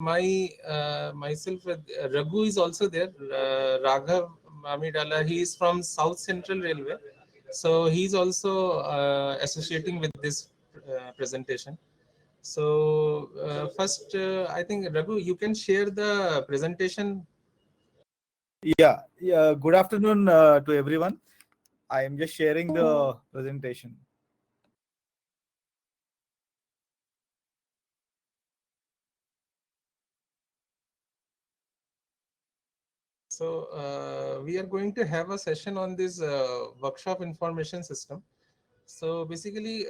myself, Raghu is also there. Raghav Mamidala, he is from South Central Railway, so he's also associating with this presentation. So first, I think Raghu, you can share the presentation. Yeah. Good afternoon to everyone. I am just sharing the presentation. So we are going to have a session on this workshop information system. So basically,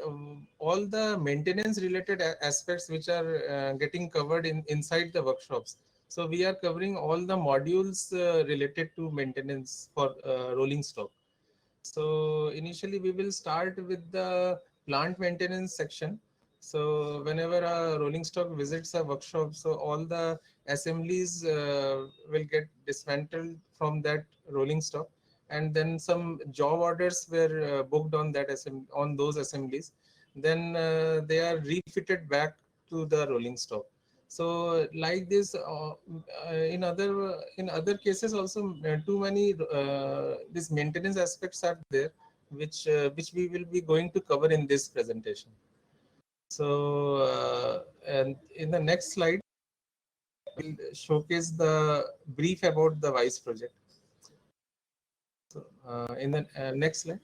all the maintenance related aspects which are getting covered inside the workshops. So we are covering all the modules related to maintenance for rolling stock. So initially we will start with the plant maintenance section. So whenever a rolling stock visits a workshop, so all the assemblies will get dismantled from that rolling stock, and then some job orders were booked on that on those assemblies. Then they are refitted back to the rolling stock. So like this, in other cases also, too many these maintenance aspects are there, which we will be going to cover in this presentation. So and in the next slide, we'll showcase the brief about the WISE project. So in the next slide.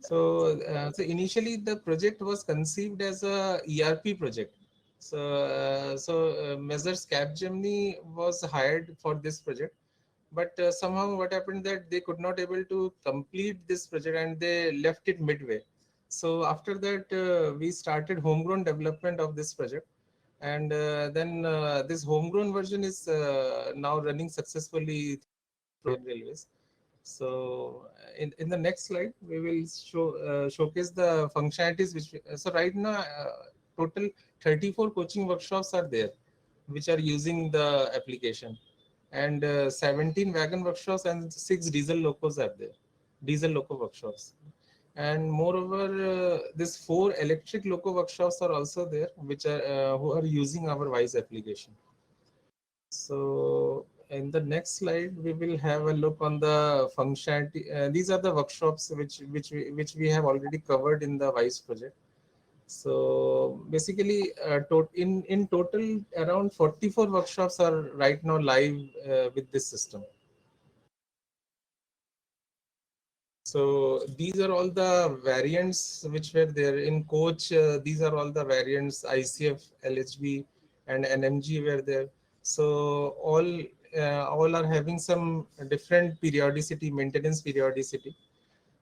So initially the project was conceived as a ERP project. So Measures Capgemini was hired for this project, but somehow what happened that they could not able to complete this project and they left it midway. So after that, we started homegrown development of this project, and then this homegrown version is now running successfully through Railways. So in the next slide, we will showcase the functionalities so right now, total 34 coaching workshops are there, which are using the application, and 17 wagon workshops and 6 diesel locos are there, diesel loco workshops. And moreover, these 4 electric loco workshops are also there, which are who are using our WISE application. So in the next slide, we will have a look on the functionality. These are the workshops which we have already covered in the WISE project. So basically, in total, around 44 workshops are right now live with this system. So these are all the variants which were there in coach. These are all the variants: ICF, LHB, and NMG were there. So all are having some different periodicity, maintenance periodicity.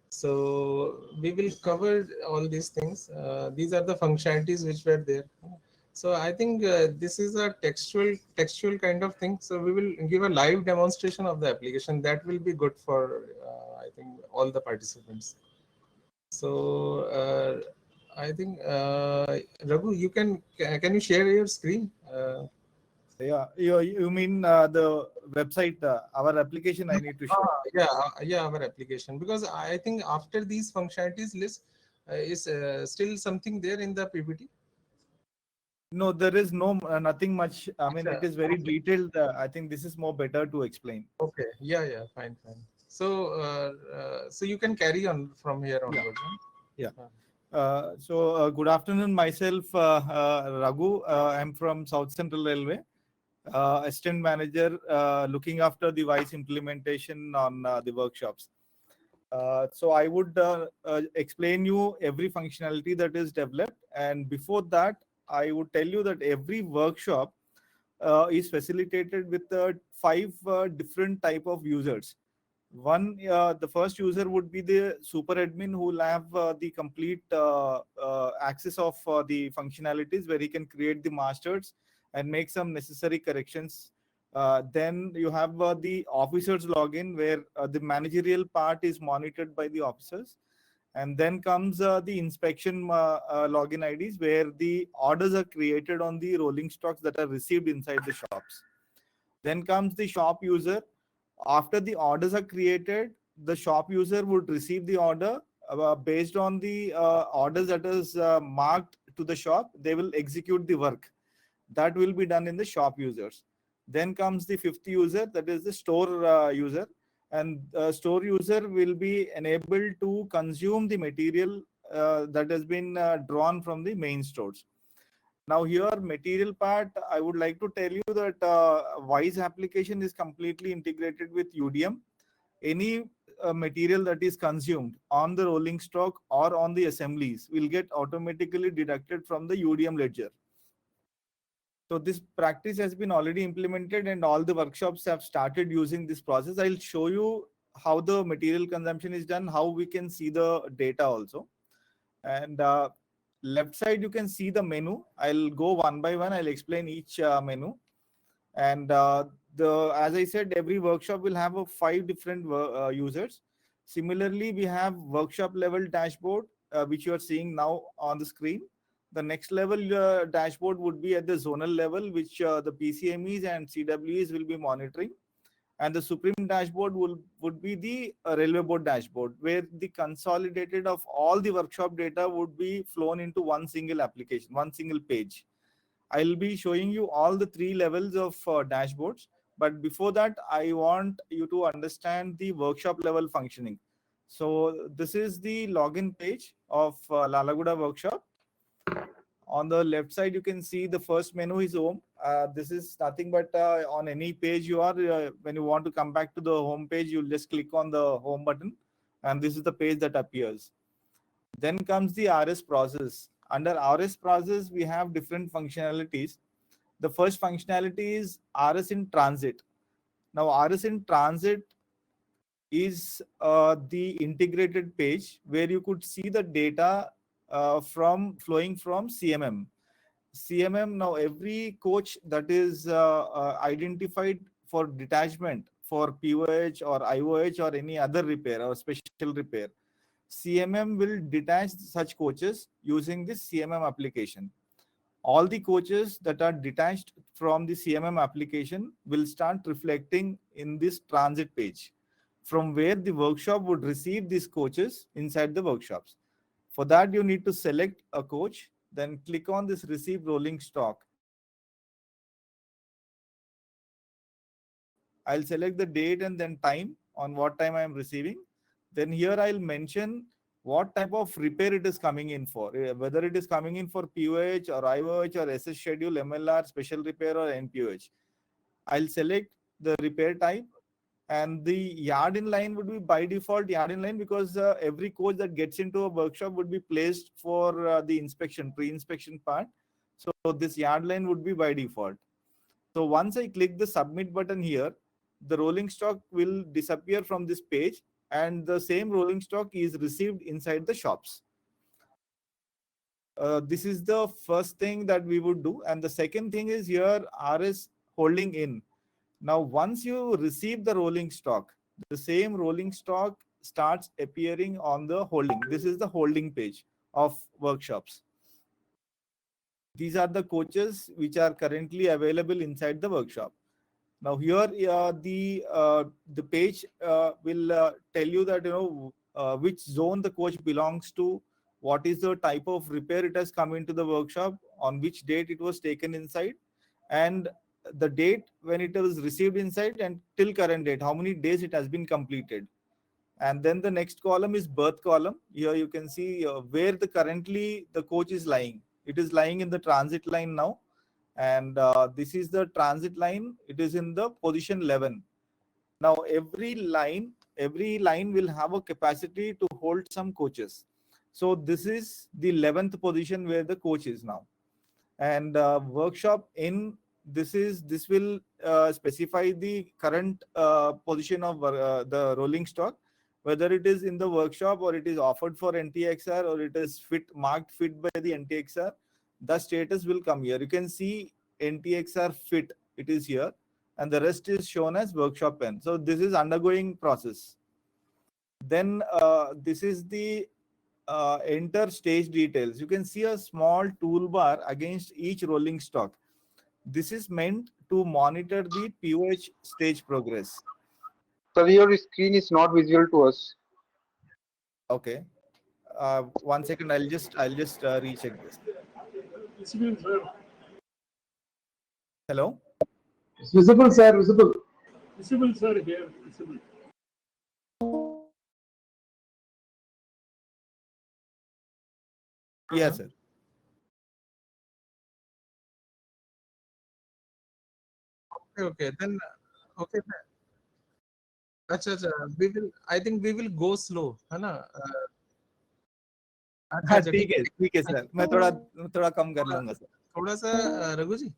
So we will cover all these things. These are the functionalities which were there. So I think this is a textual kind of thing. So we will give a live demonstration of the application. That will be good for I think all the participants. So I think Raghu, can you share your screen? Yeah, you mean the website, our application? I need to share. Yeah, our application, because I think after these functionalities list is still something there in the PPT. No, there is no nothing much. I mean, Acha, it is very okay. detailed. I think this is more better to explain. Okay. Yeah, fine. So you can carry on from here Yeah, onwards. Huh? yeah. Uh, Good afternoon. Myself, Raghu. I'm from South Central Railway, assistant manager, looking after the WISE implementation on the workshops. So I would explain you every functionality that is developed, and before that, I would tell you that every workshop is facilitated with 5 different type of users. One, the first user would be the super admin, who will have the complete access of the functionalities, where he can create the masters and make some necessary corrections. Then you have the officers login, where the managerial part is monitored by the officers. And then comes the inspection login IDs, where the orders are created on the rolling stocks that are received inside the shops. Then comes the shop user. After the orders are created, the shop user would receive the order. Based on the orders that is marked to the shop, they will execute the work. That will be done in the shop users. Then comes the fifth user, that is the store user, and store user will be enabled to consume the material that has been drawn from the main stores. Now here material part, I would like to tell you that WISE application is completely integrated with UDM. Any material that is consumed on the rolling stock or on the assemblies will get automatically deducted from the UDM ledger. So this practice has been already implemented and all the workshops have started using this process. I'll show you how the material consumption is done, how we can see the data also. And left side, you can see the menu. I'll go one by one. I'll explain each menu. And as I said, every workshop will have 5 different users. Similarly, we have workshop level dashboard, which you are seeing now on the screen. The next level dashboard would be at the zonal level, which the PCMEs and CWEs will be monitoring. And the supreme dashboard would be the railway board dashboard, where the consolidated of all the workshop data would be flown into one single application, one single page. I'll be showing you all the 3 levels of dashboards. But before that, I want you to understand the workshop level functioning. So this is the login page of Lalaguda workshop. On the left side, you can see the first menu is home. This is nothing but on any page you are, when you want to come back to the home page, you'll just click on the home button, and this is the page that appears. Then comes the RS process. Under RS process, we have different functionalities. The first functionality is RS in transit. Now, RS in transit is the integrated page where you could see the data from flowing from CMM. CMM, now every coach that is identified for detachment for POH or IOH or any other repair or special repair, CMM will detach such coaches using this CMM application. All the coaches that are detached from the CMM application will start reflecting in this transit page, from where the workshop would receive these coaches inside the workshops. For that, you need to select a coach, then click on this receive rolling stock. I'll select the date and then time, on what time I am receiving. Then here I'll mention what type of repair it is coming in for, whether it is coming in for POH or IOH or SS schedule, MLR, special repair or NPOH. I'll select the repair type, and the yard in line would be by default yard in line, because every coach that gets into a workshop would be placed for the inspection, pre-inspection part. So this yard line would be by default. So once I click the submit button here, the rolling stock will disappear from this page, and the same rolling stock is received inside the shops. This is the first thing that we would do. And the second thing is here RS holding in. Now, once you receive the rolling stock, the same rolling stock starts appearing on the holding. This is the holding page of workshops. These are the coaches which are currently available inside the workshop. Now here the page will tell you that which zone the coach belongs to, what is the type of repair it has come into the workshop, on which date it was taken inside, and the date when it was received inside, and till current date, how many days it has been completed. And then the next column is berth column. Here you can see where currently the coach is lying. It is lying in the transit line now, and this is the transit line. It is in the position 11. Now every line will have a capacity to hold some coaches. So this is the 11th position where the coach is now. And workshop in this will specify the current position of the rolling stock, whether it is in the workshop or it is offered for NTXR or it is marked fit by the NTXR. The status will come here. You can see NTXR fit, it is here, and the rest is shown as workshop pen. So this is undergoing process. Then this is the enter stage details. You can see a small toolbar against each rolling stock. This is meant to monitor the POH stage progress. So your screen is not visible to us. Okay. 1 second. I'll just recheck this. Hello. It's visible, sir. Visible. Visible, sir, here, visible. Yes, sir. Okay, okay. Then okay. अच्छा अच्छा, we will, I think we will go slow, है ना? अच्छा हाँ, अच्छा, ठीक है ठीक सर, मैं है। थोड़ा थोड़ा कम कर थोड़ा लूंगा सर। थोड़ा सा रघु जी,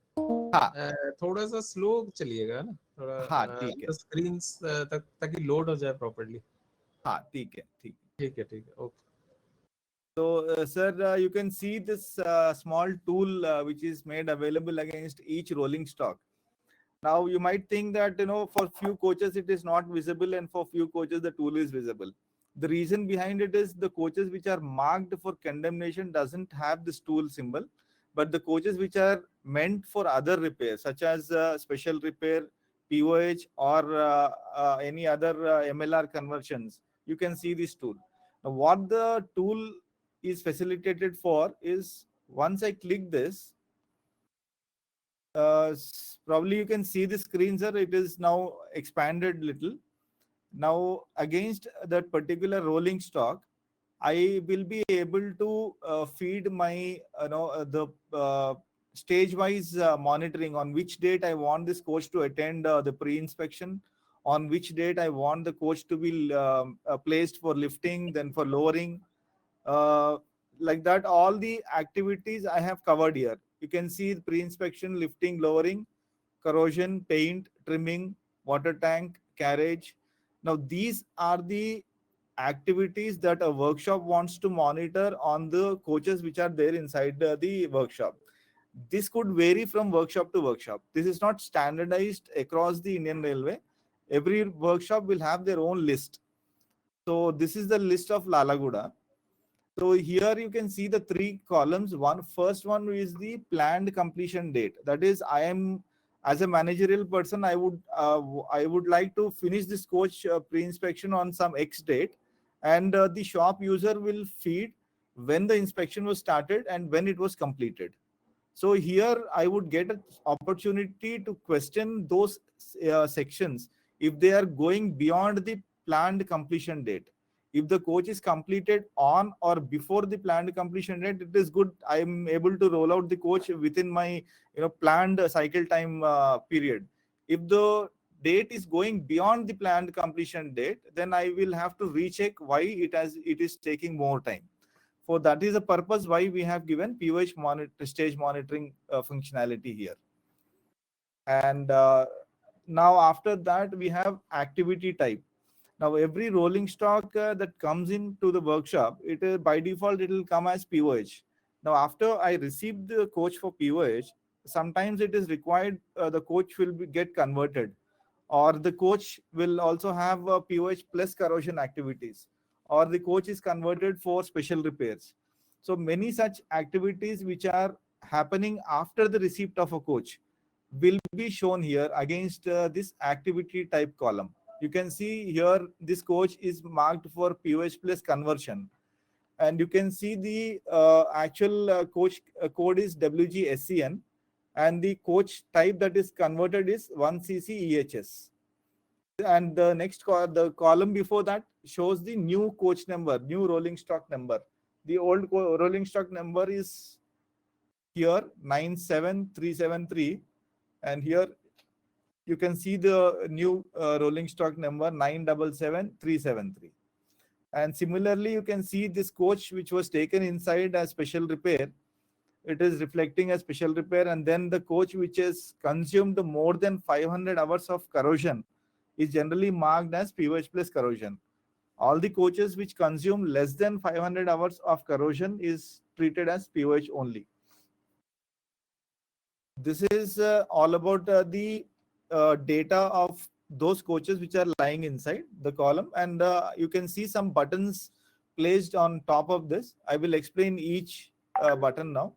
हाँ थोड़ा सा स्लो चलिएगा ना, हाँ थोड़ा ठीक है। तो स्क्रीन तक ताकि लोड हो जाए प्रॉपर्ली। हाँ ठीक है ठीक है। ठीक है, okay. So, sir, you can see this small tool which is made available against each rolling stock. Now, you might think that, for few coaches it is not visible, and for few coaches the tool is visible. The reason behind it is the coaches which are marked for condemnation doesn't have this tool symbol, but the coaches which are meant for other repairs, such as special repair, POH, or any other MLR conversions, you can see this tool. Now, what the tool is facilitated for is, once I click this, probably you can see the screen, sir. It is now expanded little. Now, against that particular rolling stock, I will be able to feed my the stage wise monitoring, on which date I want this coach to attend the pre-inspection, on which date I want the coach to be placed for lifting, then for lowering, uh, like that. All the activities I have covered here. You can see the pre-inspection, lifting, lowering, corrosion, paint, trimming, water tank, carriage. Now these are the activities that a workshop wants to monitor on the coaches which are there inside the workshop. This could vary from workshop to workshop. This is not standardized across the Indian Railway. Every workshop will have their own list. So this is the list of Lalaguda. So here you can see the three columns. First one is the planned completion date. That is, I am, as a managerial person, I would like to finish this coach pre-inspection on some X date, and the shop user will feed when the inspection was started and when it was completed. So here I would get an opportunity to question those sections if they are going beyond the planned completion date. If the coach is completed on or before the planned completion date, it is good. I am able to roll out the coach within my planned cycle time period. If the date is going beyond the planned completion date, then I will have to recheck why it is taking more time. For that is the purpose why we have given POH stage monitoring functionality here. And now after that, we have activity type. Now every rolling stock that comes into the workshop, it is by default it will come as POH. Now after I receive the coach for POH, sometimes it is required the coach will get converted, or the coach will also have POH plus corrosion activities, or the coach is converted for special repairs. So many such activities which are happening after the receipt of a coach will be shown here against this activity type column. You can see here this coach is marked for POH plus conversion, and you can see the actual coach code is WGSCN, and the coach type that is converted is 1cc EHS. And the the column before that shows the new coach number, new rolling stock number. The old rolling stock number is here 97373, and here you can see the new rolling stock number 977373. And similarly, you can see this coach which was taken inside as special repair. It is reflecting as special repair, and then the coach which has consumed more than 500 hours of corrosion is generally marked as POH plus corrosion. All the coaches which consume less than 500 hours of corrosion is treated as POH only. This is all about the data of those coaches which are lying inside the column, and you can see some buttons placed on top of this. I will explain each button now.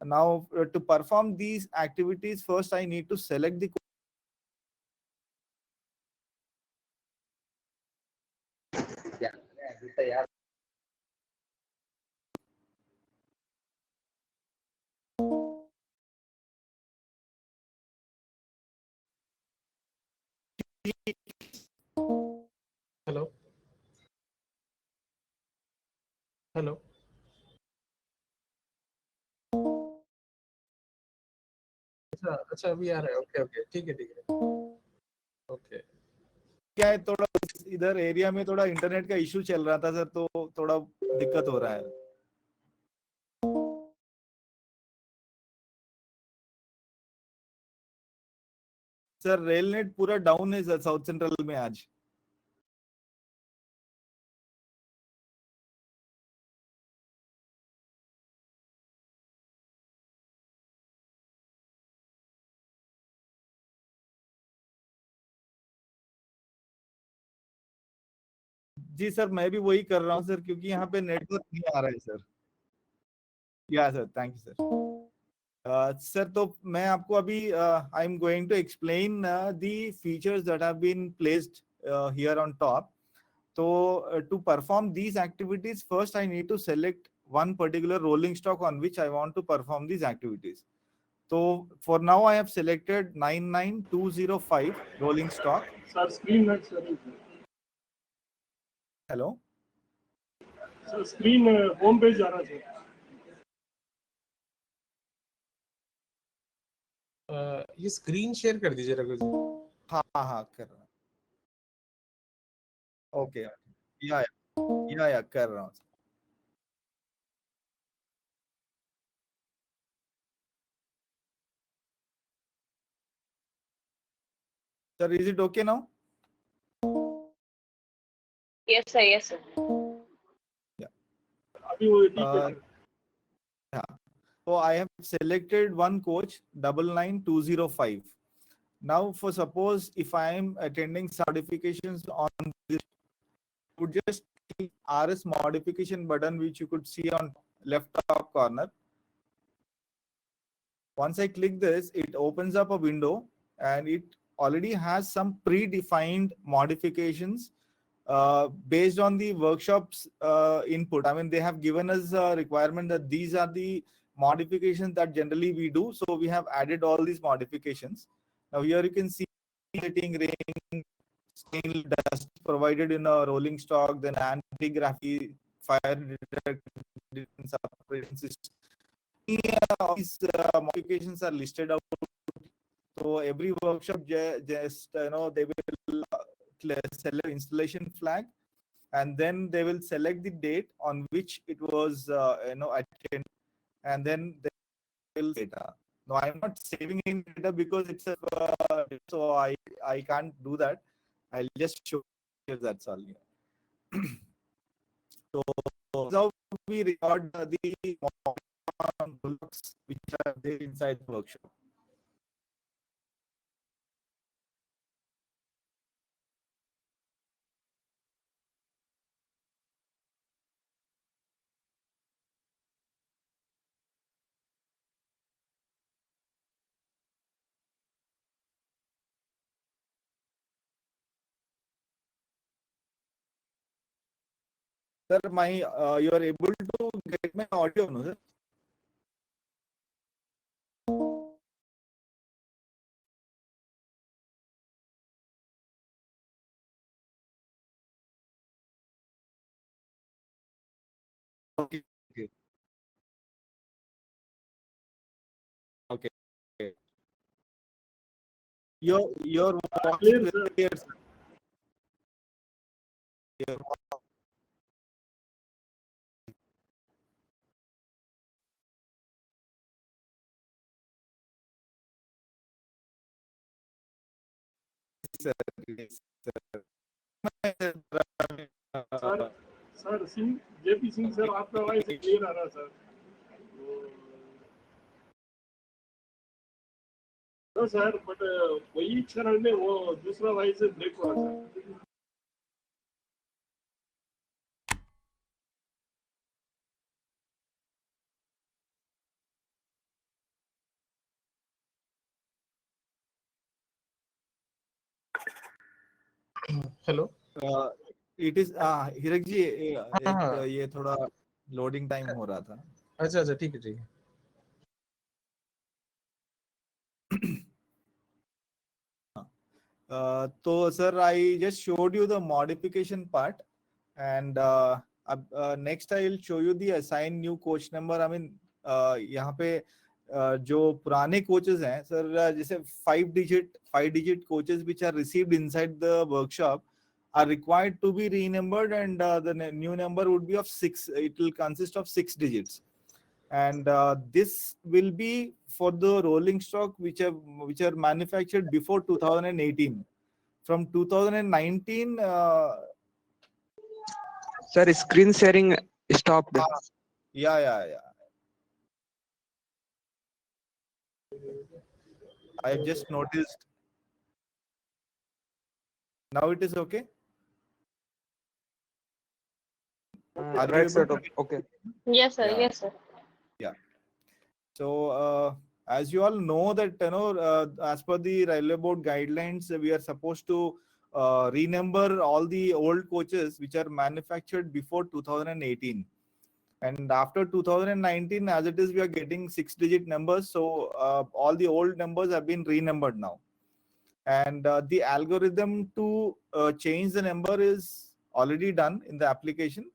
Now, to perform these activities, first I need to select the hello hello अच्छा अच्छा अभी आ रहा है okay okay ठीक है okay क्या है, थोड़ा इधर एरिया में थोड़ा इंटरनेट का इशू चल रहा था सर, तो थोड़ा दिक्कत हो रहा है। सर रेल नेट पूरा डाउन है सर साउथ सेंट्रल में आज। जी सर, मैं भी वही कर रहा हूँ सर, क्योंकि यहाँ पे नेटवर्क नहीं आ रहा है सर। या sir, thank you sir. Sir तो मैं आपको अभी I am going to explain the features that have been placed here on top. So to perform these activities, first I need to select one particular rolling stock on which I want to perform these activities. So for now I have selected 99205 rolling stock. Sir, screen not showing. Hello. Sir, screen home page आ रहा है sir. ये screen share कर दीजिए रघु जी हाँ हाँ हाँ कर रहा हूँ. ओके या कर रहा हूँ. Sir, is it okay now? Yes, sir. Yes, sir. अभी वो ठीक है sir. Yeah. So I have selected one coach 99205. Now, for suppose if I am attending certifications on this, would just click RS modification button, which you could see on left top corner. Once I click this, it opens up a window and it already has some predefined modifications based on the workshop's input. I mean, they have given us a requirement that these are the modifications that generally we do. So we have added all these modifications. Now here you can see lighting, rain, steel dust provided in a rolling stock, then anti-gravity, fire detection, separation system. All these modifications are listed out. So every workshop just they will select installation flag, and then they will select the date on which it was attended, and then they will data. No, I'm not saving in data because it's a so I can't do that. I'll just show you, that's all. So how we record the blocks which are there inside the workshop. Sir, you are able to get my audio, no, sir? Okay. Okay. Okay. Your voice Clear is sir. very clear, sir. Your voice, sir. Yes, sir. Sir, sir, Singh JP Singh sir आपका voice clear आ रहा है sir. तो sir but वही क्षण में वो दूसरा voice break हुआ sir. Hello it is Hirak ji, हाँ एक हाँ ये थोड़ा लोडिंग टाइम हो रहा था. अच्छा अच्छा ठीक है So, sir, I just showed you the modification part, and next I will show you the assign new coach number. I mean, यहाँ पे जो पुराने coaches हैं, sir, जैसे five digit coaches which are received inside the workshop are required to be renumbered, and the new number would be of 6. It will consist of 6 digits, and this will be for the rolling stock which are manufactured before 2018. From 2019, Sir, screen sharing stopped. yeah. I just noticed. Now it is okay. Are you Right, sir. able to? Okay. Yes, sir. Yeah. Yes, sir. Yeah. So, as you all know that, as per the railway board guidelines, we are supposed to renumber all the old coaches which are manufactured before 2018. And after 2019, as it is, we are getting 6-digit numbers. So all the old numbers have been renumbered now. And the algorithm to change the number is already done in the application.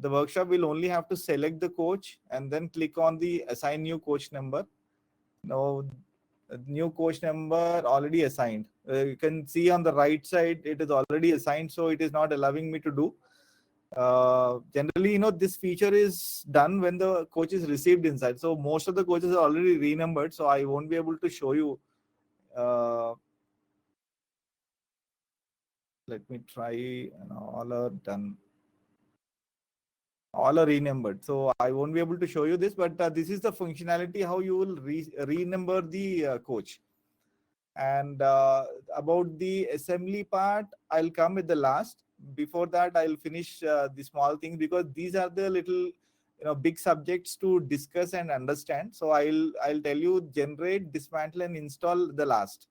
The workshop will only have to select the coach and then click on the assign new coach number. Now, new coach number already assigned. You can see on the right side, it is already assigned, so it is not allowing me to do. Generally, this feature is done when the coach is received inside. So most of the coaches are already renumbered, so I won't be able to show you. Let me try. All are done. All are renumbered, so I won't be able to show you this, but this is the functionality how you will renumber the coach. And about the assembly part, I'll come with the last. Before that, I'll finish the small things, because these are the little big subjects to discuss and understand. So I'll tell you generate, dismantle, and install the last,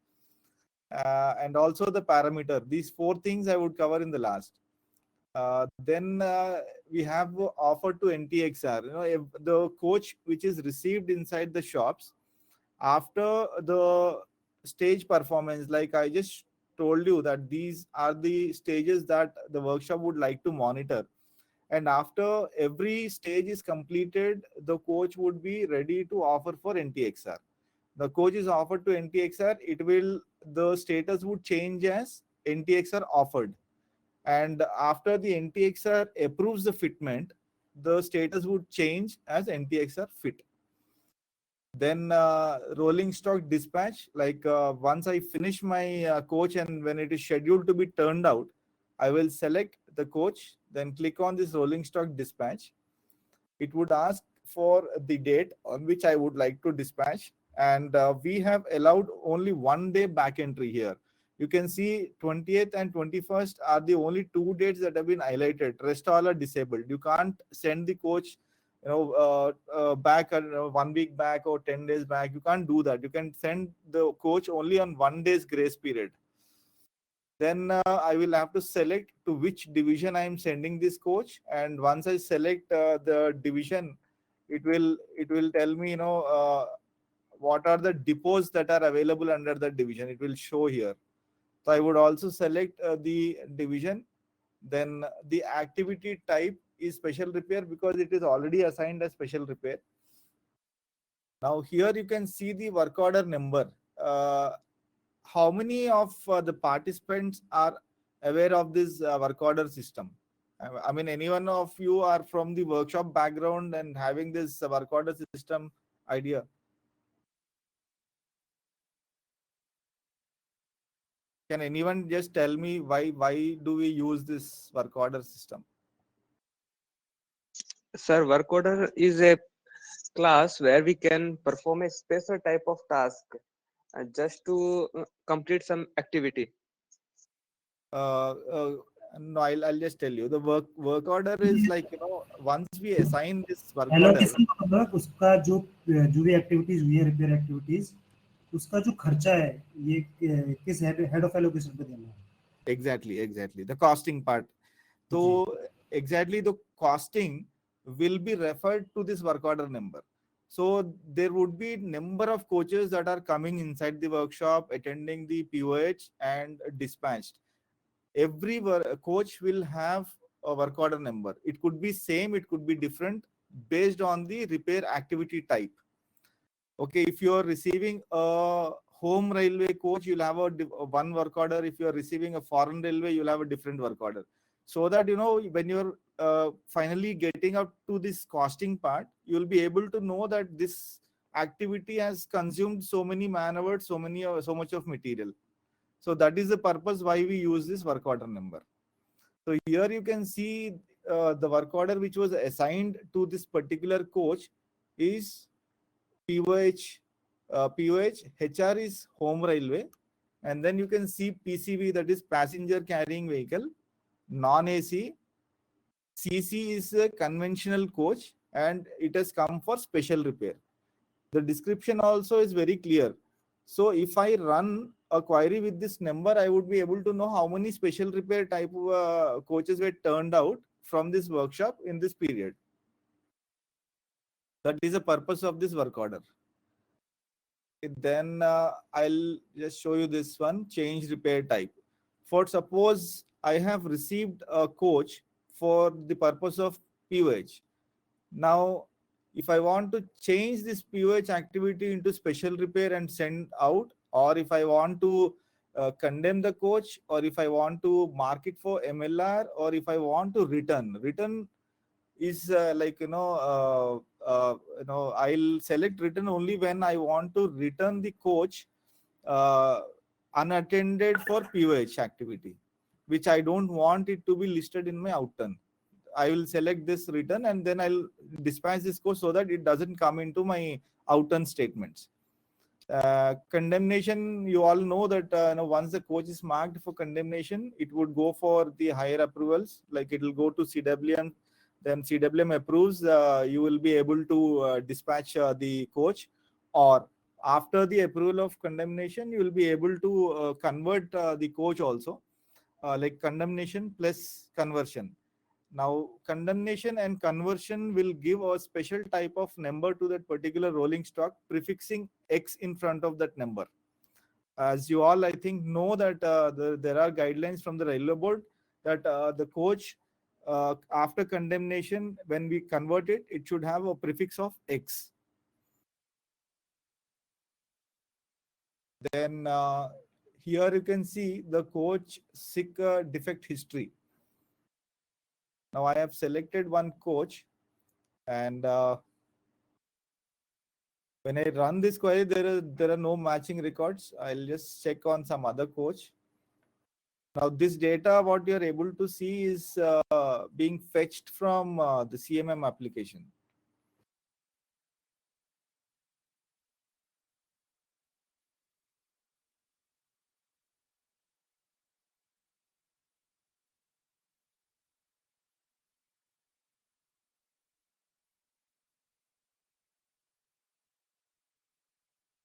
and also the parameter. These 4 things I would cover in the last. Then we have offer to NTXR. If the coach which is received inside the shops after the stage performance, like I just told you that these are the stages that the workshop would like to monitor, and after every stage is completed, the coach would be ready to offer for NTXR. The coach is offered to NTXR, the status would change as NTXR offered, and after the NTXR approves the fitment, the status would change as NTXR fit. Then rolling stock dispatch, like once I finish my coach and when it is scheduled to be turned out, I will select the coach, then click on this rolling stock dispatch. It would ask for the date on which I would like to dispatch, and we have allowed only 1 day back entry here. You can see 20th and 21st are the only 2 dates that have been highlighted. Rest all are disabled. You can't send the coach back 1 week back or 10 days back. You can't do that. You can send the coach only on 1 day's grace period. Then I will have to select to which division I am sending this coach, and once I select the division, it will tell me what are the depots that are available under that division. It will show here. So I would also select the division. Then the activity type is special repair, because it is already assigned as special repair. Now here you can see the work order number. How many of the participants are aware of this work order system? I mean, any one of you are from the workshop background and having this work order system idea? Can anyone just tell me why do we use this work order system? Sir, work order is a class where we can perform a special type of task just to complete some activity. No, I'll just tell you. The work order is like, once we assign this work order. Allocation का मतलब उसका जो भी activities हुई है, repair activities, उसका जो खर्चा है ये किस हेड ऑफ एलोकेशन पे देना है? Exactly. The costing part. So exactly the costing will be referred to this work order number. So there would be number of coaches that are coming inside the workshop, attending the POH and dispatched. Every coach will have a work order number. It could be same, it could be different based on the repair activity type. Okay, if you are receiving a home railway coach, you'll have one work order. If you are receiving a foreign railway, you'll have a different work order. So that, when you're finally getting up to this costing part, you'll be able to know that this activity has consumed so many man hours, so much of material. So that is the purpose why we use this work order number. So here you can see the work order which was assigned to this particular coach is POH, HR is home railway, and then you can see PCV, that is passenger carrying vehicle, non-AC, CC is a conventional coach, and it has come for special repair. The description also is very clear. So if I run a query with this number, I would be able to know how many special repair type of coaches were turned out from this workshop in this period. That is the purpose of this work order. Then I'll just show you this one, change repair type. For suppose I have received a coach for the purpose of POH. Now, if I want to change this POH activity into special repair and send out, or if I want to condemn the coach, or if I want to mark it for MLR, or if I want to return is I'll select return only when I want to return the coach uh, unattended for POH activity, which I don't want it to be listed in my outturn. I will select this return and then I'll dispatch this coach so that it doesn't come into my outturn statements. Condemnation, you all know that once the coach is marked for condemnation, it would go for the higher approvals, like it will go to CWM. Then CWM approves, you will be able to dispatch the coach, or after the approval of condemnation, you will be able to convert the coach also, like condemnation plus conversion. Now, condemnation and conversion will give a special type of number to that particular rolling stock, prefixing X in front of that number. As you all, I think, know that there are guidelines from the railway board that the coach, after condemnation, when we convert it, it should have a prefix of X. Then here you can see the coach sick defect history. Now I have selected one coach, and when I run this query, there are no matching records. I'll just check on some other coach. Now this data, what you're able to see is being fetched from the CMM application.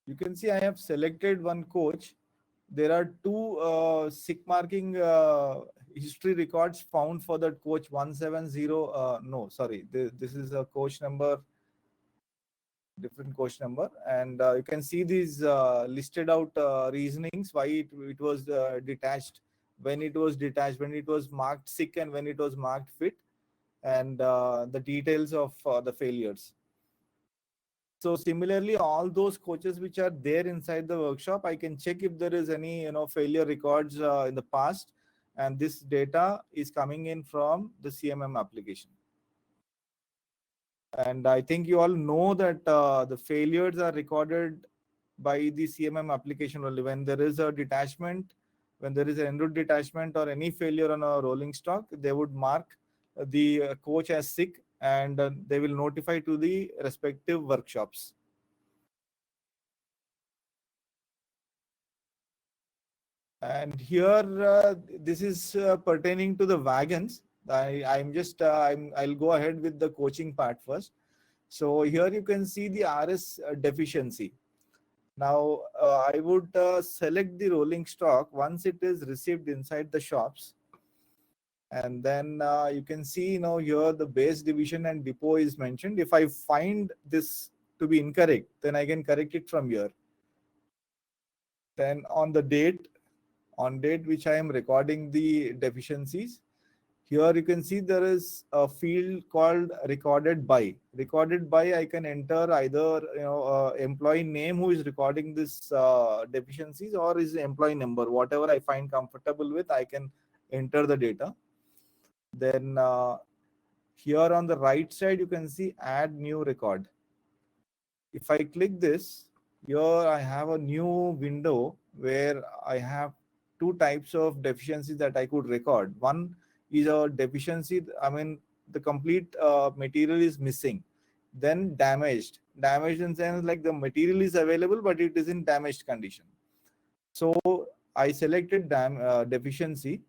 You can see I have selected one coach. There are two sick marking history records found for that coach 170. No, sorry, this is a coach number, different coach number, and you can see these listed out reasonings why it was detached, when it was detached, when it was marked sick, and when it was marked fit, and the details of the failures. So similarly, all those coaches which are there inside the workshop, I can check if there is any failure records in the past, and this data is coming in from the CMM application. And I think you all know that the failures are recorded by the CMM application only when there is a detachment, when there is an en route detachment or any failure on a rolling stock, they would mark the coach as sick, and they will notify to the respective workshops. And here, this is pertaining to the wagons. I'll go ahead with the coaching part first. So here you can see the RS deficiency. Now I would select the rolling stock once it is received inside the shops, and then you can see here the base division and depot is mentioned. If I find this to be incorrect, then I can correct it from here. Then on date which I am recording the deficiencies, here you can see there is a field called recorded by. Recorded by, I can enter either employee name who is recording this deficiencies, or is employee number. Whatever I find comfortable with, I can enter the data. Then here on the right side, you can see add new record. If I click this, here I have a new window where I have two types of deficiencies that I could record. One is a deficiency, I mean, the complete material is missing. Then damaged. Damaged in sense like the material is available, but it is in damaged condition. So I selected deficiency,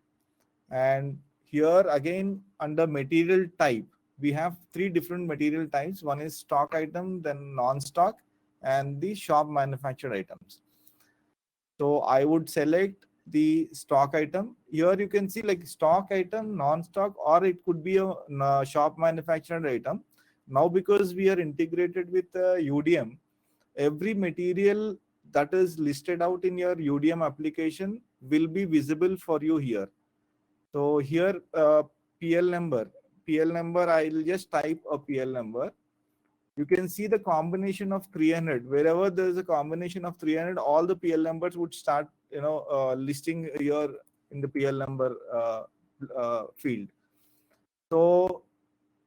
and here again under material type, we have three different material types. One is stock item, then non-stock, and the shop manufactured items. So I would select the stock item. Here you can see like stock item, non-stock, or it could be a shop manufactured item. Now because we are integrated with UDM, every material that is listed out in your UDM application will be visible for you here. So here PL number, I'll just type a PL number. You can see the combination of 300. Wherever there is a combination of 300, all the PL numbers would start listing here in the PL number field. So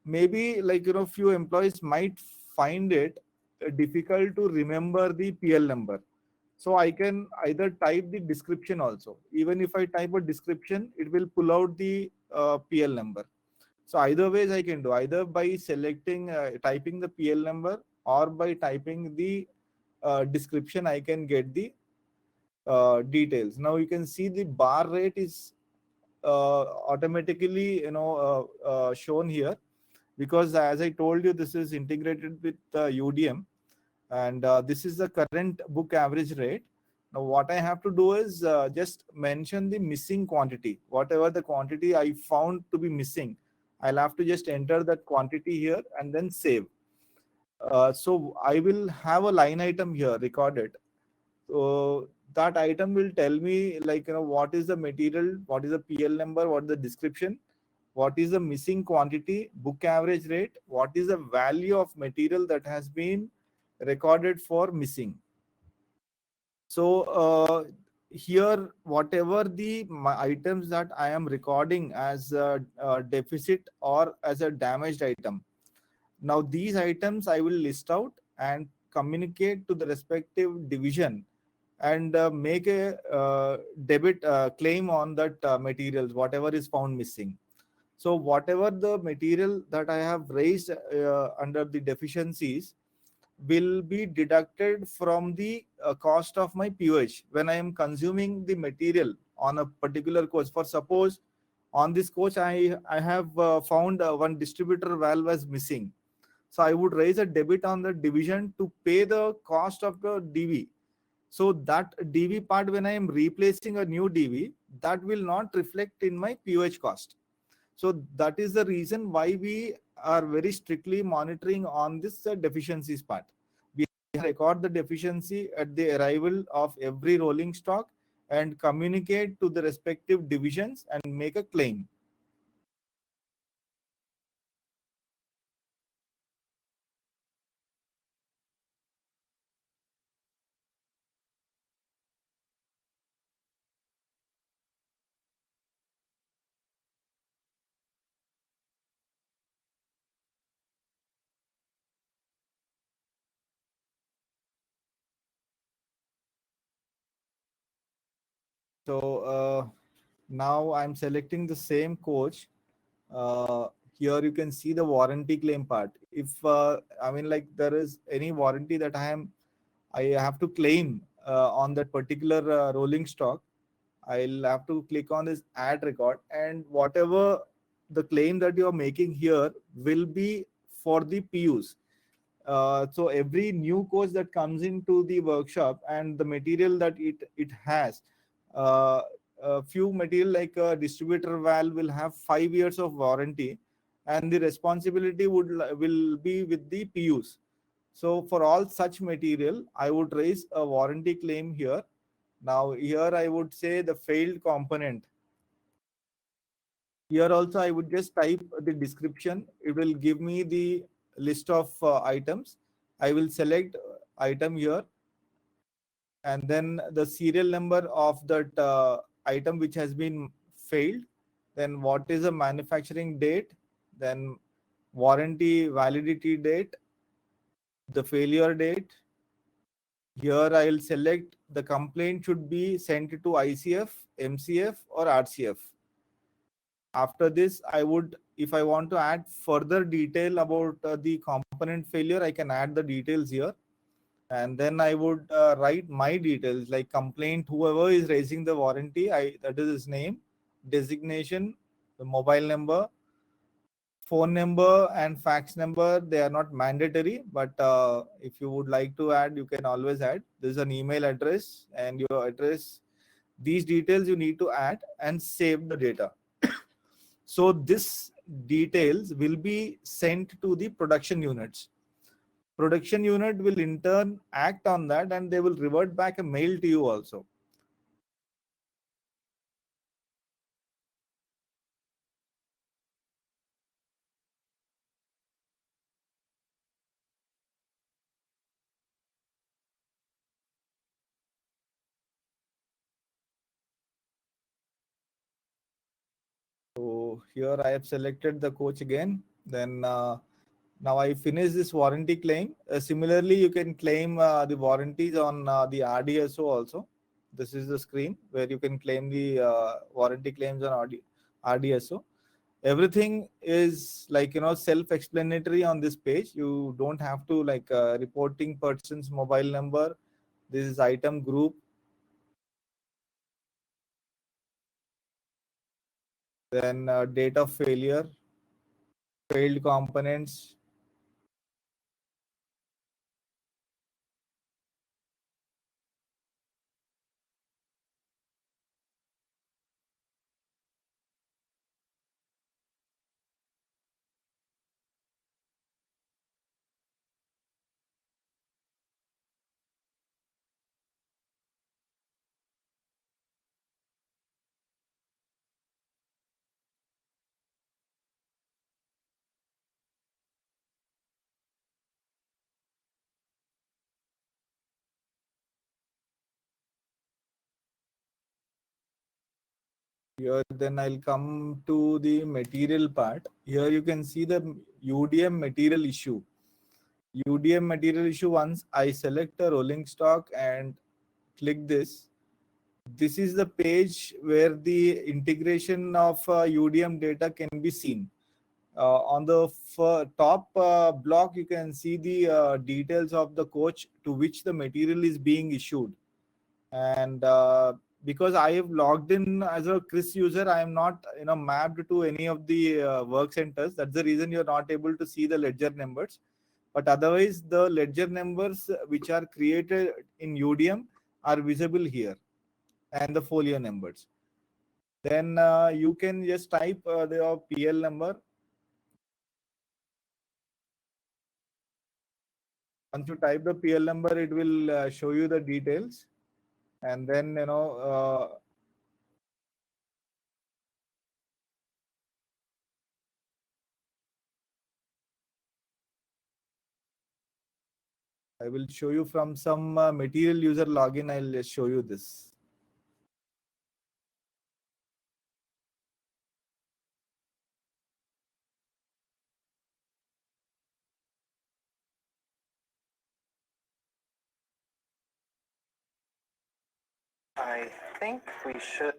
maybe like few employees might find it difficult to remember the PL number. So I can either type the description also. Even if I type a description, it will pull out the PL number. So either ways I can do, either by selecting, typing the PL number, or by typing the description, I can get the details. Now you can see the bar rate is automatically shown here, because as I told you, this is integrated with UDM, and this is the current book average rate. Now what I have to do is just mention the missing quantity. Whatever the quantity I found to be missing, I'll have to just enter that quantity here and then save. So I will have a line item here recorded. So that item will tell me like what is the material, what is the PL number, what is the description, what is the missing quantity, book average rate, what is the value of material that has been recorded for missing. So here whatever the items that I am recording as a deficit or as a damaged item, now these items I will list out and communicate to the respective division, and make a debit claim on that materials, whatever is found missing. So whatever the material that I have raised under the deficiencies will be deducted from the cost of my POH when I am consuming the material on a particular coach. For suppose on this coach, I have found one distributor valve was missing. So I would raise a debit on the division to pay the cost of the DV. So that DV part, when I am replacing a new DV, that will not reflect in my POH cost. So that is the reason why we are very strictly monitoring on this deficiencies part. We record the deficiency at the arrival of every rolling stock and communicate to the respective divisions and make a claim. So now I'm selecting the same coach. Here you can see the warranty claim part. If I mean like there is any warranty that I have to claim on that particular rolling stock, I'll have to click on this add record, and whatever the claim that you are making here will be for the PUs. So every new coach that comes into the workshop and the material that it has, uh, a few material like a distributor valve will have 5 years of warranty, and the responsibility will be with the PUs. So for all such material, I would raise a warranty claim here. Now here I would say the failed component. Here also I would just type the description. It will give me the list of items. I will select item here, and then the serial number of that item which has been failed. Then what is the manufacturing date? Then warranty validity date, the failure date. Here I will select the complaint should be sent to ICF, MCF or RCF. After this, I would, if I want to add further detail about the component failure, I can add the details here. And then I would write my details like complaint, whoever is raising the warranty, that is his name, designation, the mobile number, phone number and fax number. They are not mandatory, but if you would like to add, you can always add. There's an email address and your address. These details you need to add and save the data. So this details will be sent to the production units. Production unit will in turn act on that, and they will revert back a mail to you also. So here I have selected the coach again. Then now I finish this warranty claim. Similarly, you can claim the warranties on the RDSO also. This is the screen where you can claim the warranty claims on RDSO. Everything is like, self-explanatory on this page. You don't have to like reporting person's mobile number. This is item group. Then date of failure, failed components. Here, then I'll come to the material part. Here you can see the UDM material issue. UDM material issue, once I select a rolling stock and click this, this is the page where the integration of UDM data can be seen. On the top block, you can see the details of the coach to which the material is being issued. And because I have logged in as a Chris user, I am not mapped to any of the work centers. That's the reason you're not able to see the ledger numbers. But otherwise, the ledger numbers which are created in UDM are visible here, and the folio numbers. Then you can just type the PL number. Once you type the PL number, it will show you the details. And then I will show you from some material user login. I'll just show you this. I think we should.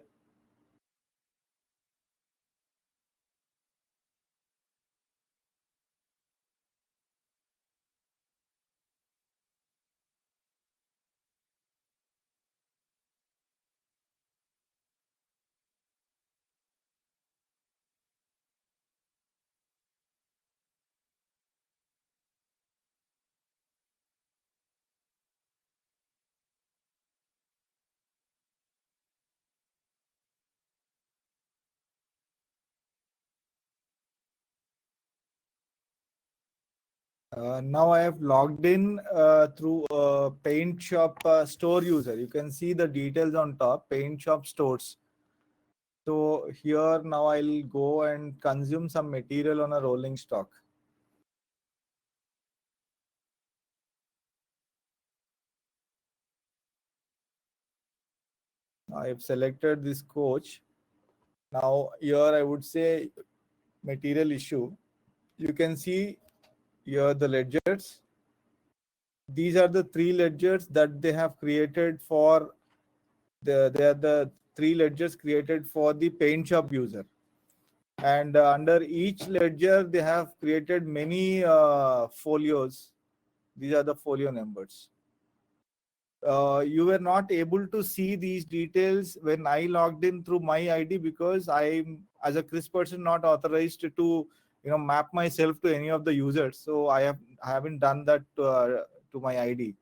Now I have logged in through Paint Shop store user. You can see the details on top, Paint Shop stores. So here now I'll go and consume some material on a rolling stock. I have selected this coach. Now here I would say material issue. You can see here the ledgers. These are the three ledgers that they have created for they are the three ledgers created for the Paint Shop user. And under each ledger they have created many folios. These are the folio numbers. You were not able to see these details when I logged in through my ID because I'm, as a Chris person, not authorized to map myself to any of the users. So I haven't done that to my ID.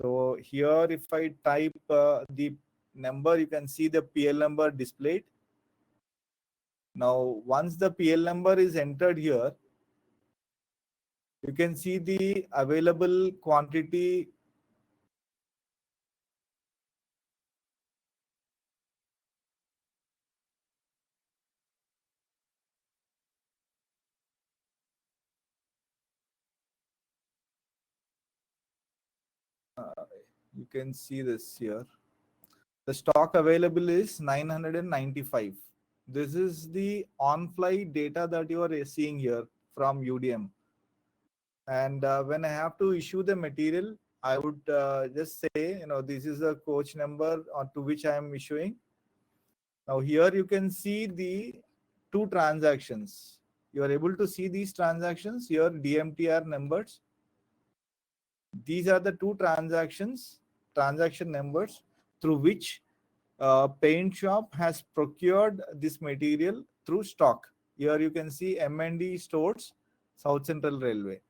So here if I type the number, you can see the PL number displayed. Now once the PL number is entered here, you can see the available quantity. You can see this here. The stock available is 995. This is the on-fly data that you are seeing here from UDM. And when I have to issue the material, I would just say, this is the coach number to which I am issuing. Now here you can see the two transactions. You are able to see these transactions here, DMTR numbers. These are the two transaction numbers through which Paint Shop has procured this material through stock. Here you can see M&D stores, South Central Railway.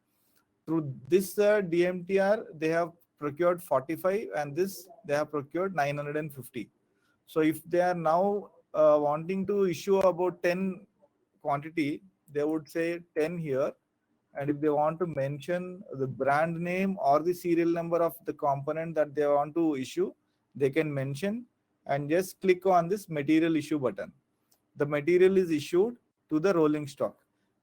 Through this DMTR, they have procured 45 and this they have procured 950. So if they are now wanting to issue about 10 quantity, they would say 10 here. And if they want to mention the brand name or the serial number of the component that they want to issue, they can mention and just click on this material issue button. The material is issued to the rolling stock.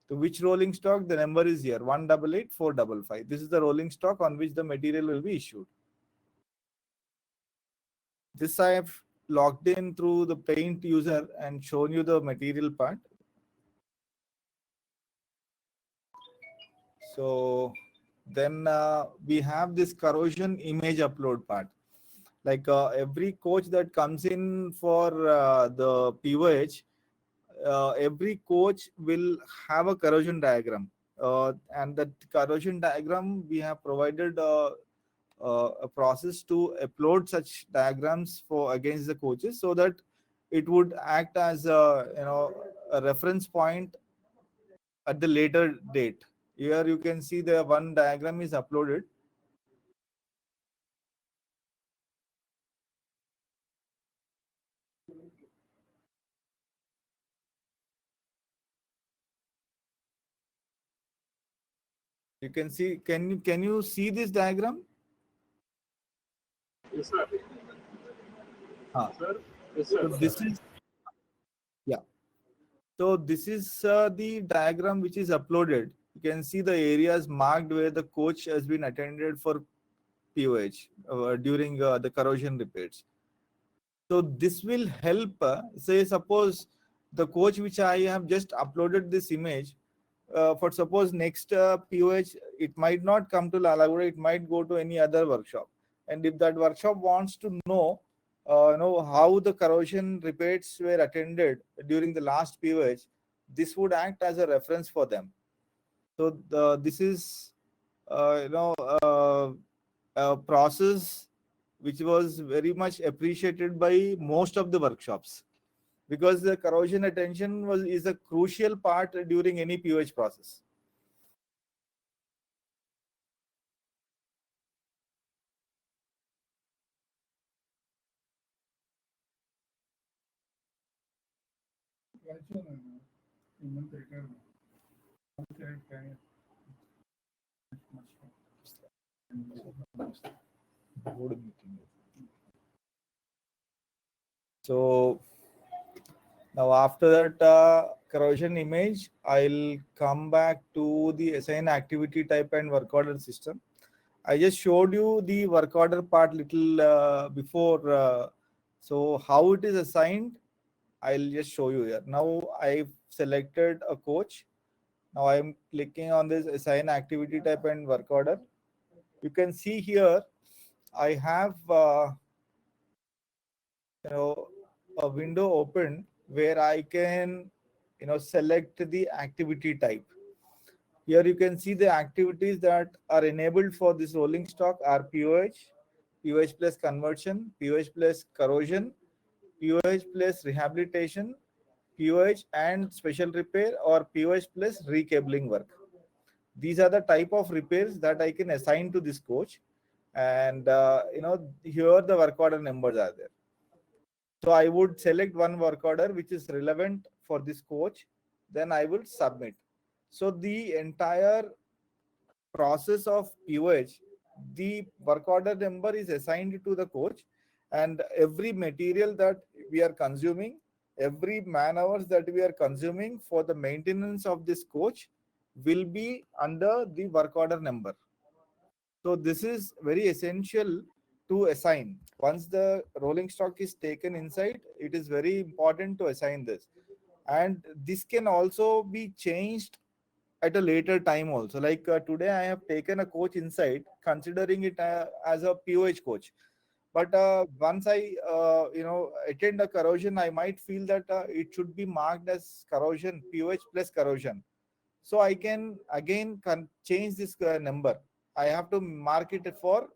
To which rolling stock? The number is here, 1888455. This is the rolling stock on which the material will be issued. This I have logged in through the Paint user and shown you the material part. So then we have this corrosion image upload part. Like every coach that comes in for the POH, every coach will have a corrosion diagram. And that corrosion diagram, we have provided a process to upload such diagrams for against the coaches so that it would act as a reference point at the later date. Here you can see the one diagram is uploaded. You can see, can you see this diagram? Yes, sir. Sir? Yes, So sir. this is, yeah. So this is the diagram which is uploaded. You can see the areas marked where the coach has been attended for POH during the corrosion repairs. So this will help, say suppose the coach which I have just uploaded this image, for suppose next POH, it might not come to Lalagura, it might go to any other workshop. And if that workshop wants to know how the corrosion repairs were attended during the last POH, this would act as a reference for them. So this is a process which was very much appreciated by most of the workshops, because the corrosion attention is a crucial part during any POH process. So now after that corrosion image, I'll come back to the assign activity type and work order system. I just showed you the work order part little before. So how it is assigned, I'll just show you here. Now I've selected a coach. Now I'm clicking on this assign activity type and work order. You can see here I have a window open where I can select the activity type. Here you can see the activities that are enabled for this rolling stock are POH, POH plus conversion, POH plus corrosion, POH plus rehabilitation, POH and special repair, or POH plus recabling work. These are the type of repairs that I can assign to this coach, and here the work order numbers are there. So I would select one work order which is relevant for this coach, then I will submit. So the entire process of POH, the work order number is assigned to the coach, and every material that we are consuming, every man hours that we are consuming for the maintenance of this coach will be under the work order number. So this is very essential to assign. Once the rolling stock is taken inside, it is very important to assign this. And this can also be changed at a later time also. Like today I have taken a coach inside considering it as a POH coach. But once I attend a corrosion, I might feel that it should be marked as corrosion, POH plus corrosion. So I can again change this number. I have to mark it for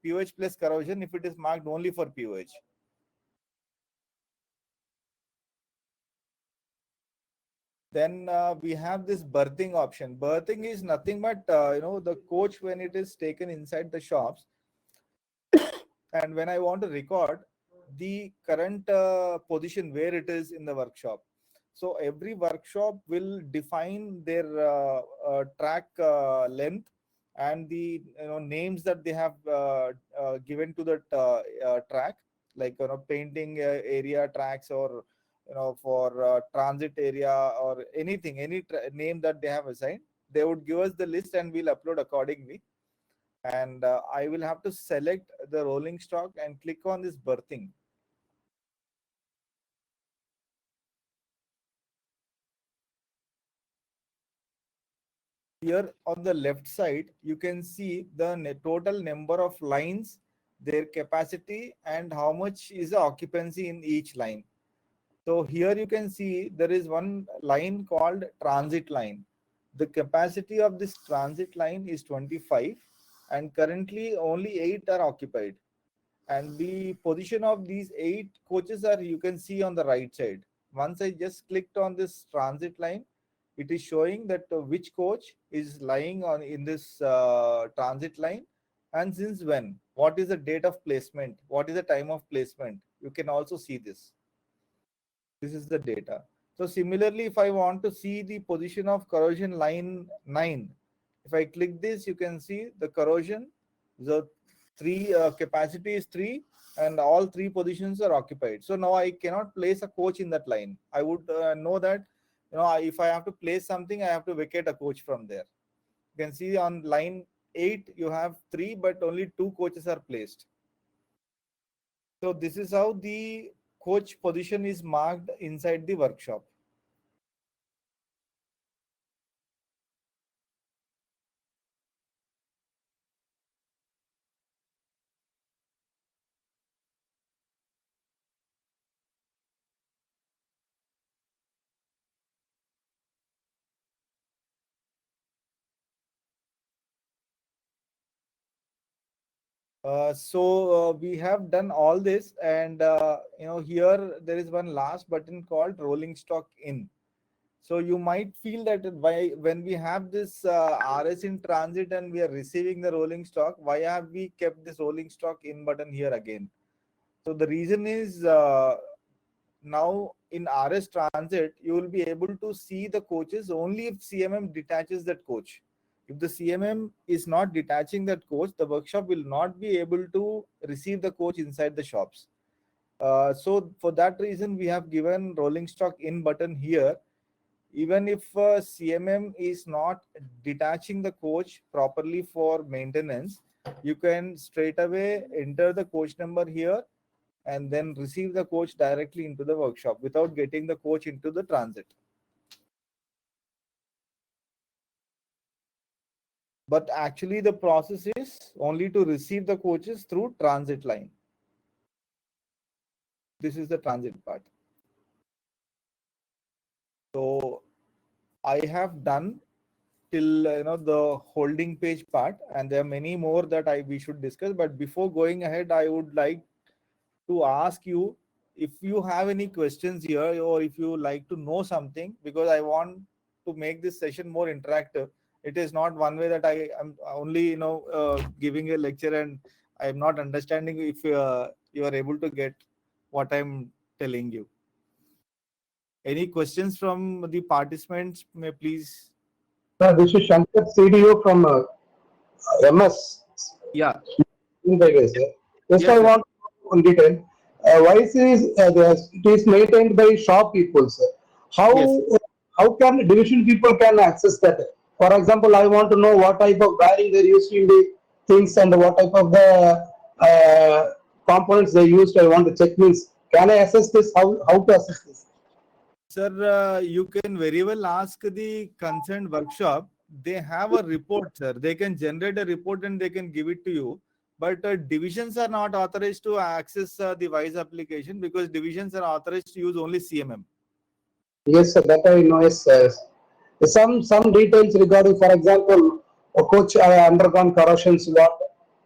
POH plus corrosion if it is marked only for POH. Then we have this berthing option. Berthing is nothing but the coach when it is taken inside the shops, and when I want to record the current position where it is in the workshop. So every workshop will define their track length and the names that they have given to that track, like painting area tracks, or for transit area, or anything, any name that they have assigned. They would give us the list and we'll upload accordingly. And I will have to select the rolling stock and click on this berthing. Here on the left side, you can see the total number of lines, their capacity, and how much is the occupancy in each line. So here you can see there is one line called transit line. The capacity of this transit line is 25, and currently only 8 are occupied. And the position of these 8 coaches are, you can see on the right side. Once I just clicked on this transit line, it is showing that which coach is lying on in this transit line, and since when, what is the date of placement, what is the time of placement. You can also see this. This is the data. So similarly, if I want to see the position of corrosion line 9, if I click this, you can see the corrosion, the three capacity is 3, and all 3 positions are occupied. So now I cannot place a coach in that line. I would know that if I have to place something, I have to vacate a coach from there. You can see on line 8 you have 3, but only 2 coaches are placed. So this is how the coach position is marked inside the workshop. So we have done all this, and here there is one last button called rolling stock in. So you might feel that when we have this RS in transit and we are receiving the rolling stock, why have we kept this rolling stock in button here again? So the reason is now in RS transit, you will be able to see the coaches only if CMM detaches that coach. If the CMM is not detaching that coach, the workshop will not be able to receive the coach inside the shops. So for that reason, we have given rolling stock in button here. Even if CMM is not detaching the coach properly for maintenance, you can straight away enter the coach number here and then receive the coach directly into the workshop without getting the coach into the transit. But actually the process is only to receive the coaches through transit line. This is the transit part. So I have done till the holding page part, and there are many more that we should discuss. But before going ahead, I would like to ask you if you have any questions here, or if you like to know something, because I want to make this session more interactive. It is not one way that I am only giving a lecture and I am not understanding if you are able to get what I'm telling you. Any questions from the participants? May please. This is Shankar, CDO from MS. Yeah. Just Yes, I sir. want one detail. Why is it is maintained by shop people, sir? How Yes. how can division people can access that? For example, I want to know what type of bearing they're used in the things and what type of the components they used. I want to check means. Can I assess this? How to assess this? Sir, you can very well ask the concerned workshop. They have a report, sir. They can generate a report and they can give it to you. But divisions are not authorized to access the WISE application, because divisions are authorized to use only CMM. Yes, sir. That I know. Yes, sir. Some details regarding, for example, a coach undergone corrosions.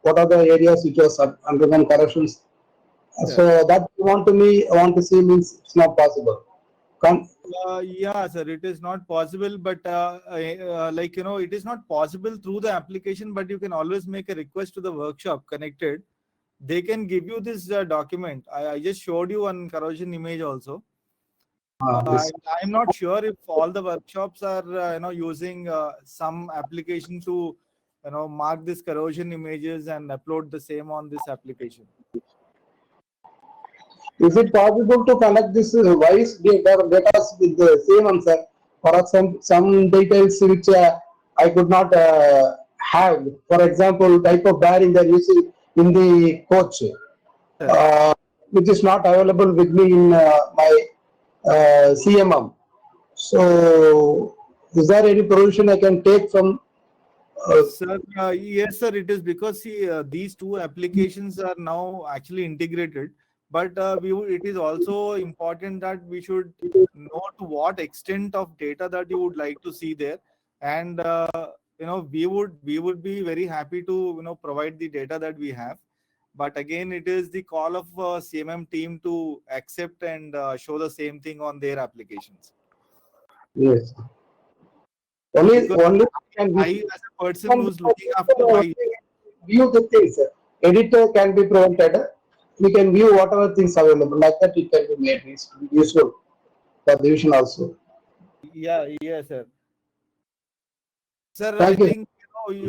What are the areas which was undergone corrosions? Sir. So that you want to see means it's not possible. Yeah, sir, it is not possible, but it is not possible through the application, but you can always make a request to the workshop connected. They can give you this document. I just showed you one corrosion image also. Yes. I'm not sure if all the workshops are using some application to mark this corrosion images and upload the same on this application. Is it possible to connect this WISE data with the same answer? For some details which I could not have. For example, type of bearing they're using in the coach, which is not available with me in my CMM. So, is there any provision I can take from? Sir, yes, sir. It is because these two applications are now actually integrated. But it is also important that we should know to what extent of data that you would like to see there, and we would be very happy to provide the data that we have. But again, it is the call of CMM team to accept and show the same thing on their applications. Yes. Only can I, as a person who's looking after view the things. Editor can be provided. We can view whatever things available. Like that, it can be made useful for division also. yes, sir. Sir, I Thank you.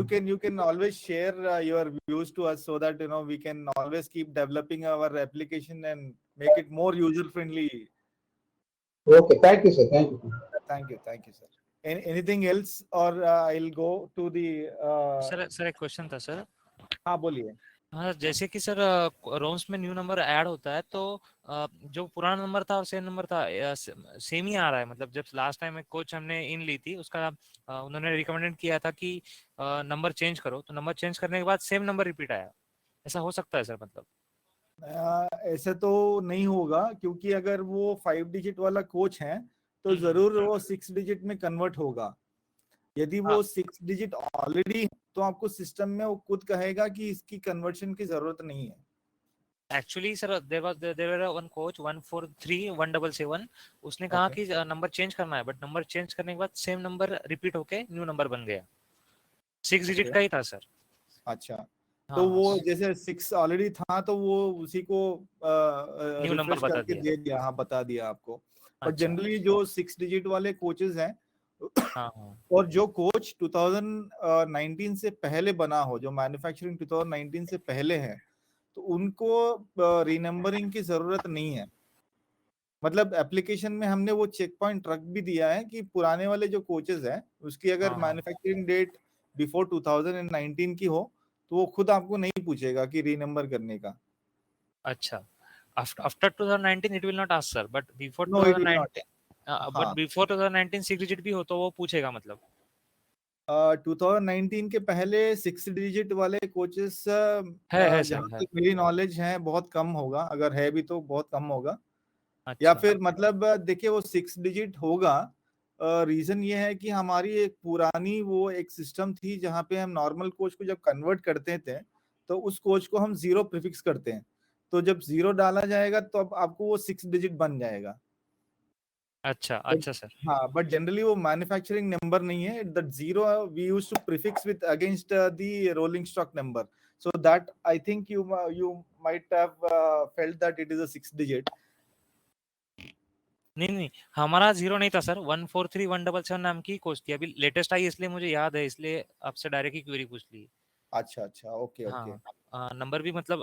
think you can always share your views to us, so that we can always keep developing our application and make it more user friendly. Okay. Thank you, sir. Thank you. Thank you, sir. Anything else, or I'll go to the sir एक question था sir. हाँ बोलिए. हाँ, जैसे कि sir roams में new number add होता है, तो जो पुराना नंबर था और सेम नंबर था सेम ही आ रहा है. मतलब जब लास्ट टाइम एक कोच हमने इन ली थी, उसका उन्होंने रिकमेंडेड किया था कि नंबर चेंज करो, तो नंबर चेंज करने के बाद सेम नंबर रिपीट आया. ऐसा हो सकता है सर? मतलब ऐसे तो नहीं होगा, क्योंकि अगर वो 5 डिजिट वाला कोच है तो जरूर वो 6 डिजिट में कन्वर्ट होगा. यदि वो 6 डिजिट ऑलरेडी, तो आपको सिस्टम में वो खुद कहेगा कि इसकी कन्वर्शन की जरूरत नहीं है. Actually sir there were one coach 143177. उसने कहा कि नंबर चेंज करना है, बट नंबर चेंज करने के बाद सेम नंबर रिपीट होके न्यू नंबर बन गया. 6 डिजिट का ही था सर. अच्छा, तो वो जैसे 6 ऑलरेडी था तो वो उसी को न्यू नंबर रिफ्रेश करके दे दिया. हाँ, बता दिया आपको. बट जनरली जो 6 डिजिट वाले कोचेस हैं हाँ हाँ और जो कोच 2019 से पहले बना हो, जो मैन्युफैक्चरिंग 2019 से पहले है, तो उनको रीनंबरिंग की जरूरत नहीं है। मतलब एप्लीकेशन में हमने वो चेक पॉइंट रख भी दिया है कि पुराने वाले जो कोचेस हैं उसकी अगर हाँ। मैन्युफैक्चरिंग डेट बिफोर 2019 की हो तो वो खुद आपको नहीं पूछेगा कि रीनंबर करने का। अच्छा, after 2019 it will not ask sir, but before no it will not. 2019 but हाँ, before 2019 6 डिजिट भी हो तो वो पूछेगा मतलब। 2019 के पहले 6 डिजिट वाले कोचेस है जहाँ सर, है। तक मेरी नॉलेज है बहुत कम होगा, अगर है भी तो बहुत कम होगा। या अच्छा फिर मतलब देखिए वो 6 डिजिट होगा, रीजन ये है कि हमारी एक पुरानी वो एक सिस्टम थी जहाँ पे हम नॉर्मल कोच को जब कन्वर्ट करते थे तो उस कोच को हम 0 प्रीफिक्स करते हैं, तो जब 0 डाला जाएगा तो अब आपको वो 6 डिजिट बन जाएगा। अच्छा But अच्छा सर। हाँ, बट जनरली वो मैन्युफैक्चरिंग नंबर नहीं है, that 0 we use to prefix with against the rolling stock number, so that I think you might have felt that it is a 6 digit. नहीं नहीं, हमारा 0 नहीं था सर, 143177 नाम की कोच थी, अभी लेटेस्ट आई इसलिए मुझे याद है, इसलिए आपसे डायरेक्ट ही क्वेरी पूछ ली। अच्छा अच्छा, ओके ओके। हाँ नंबर भी मतलब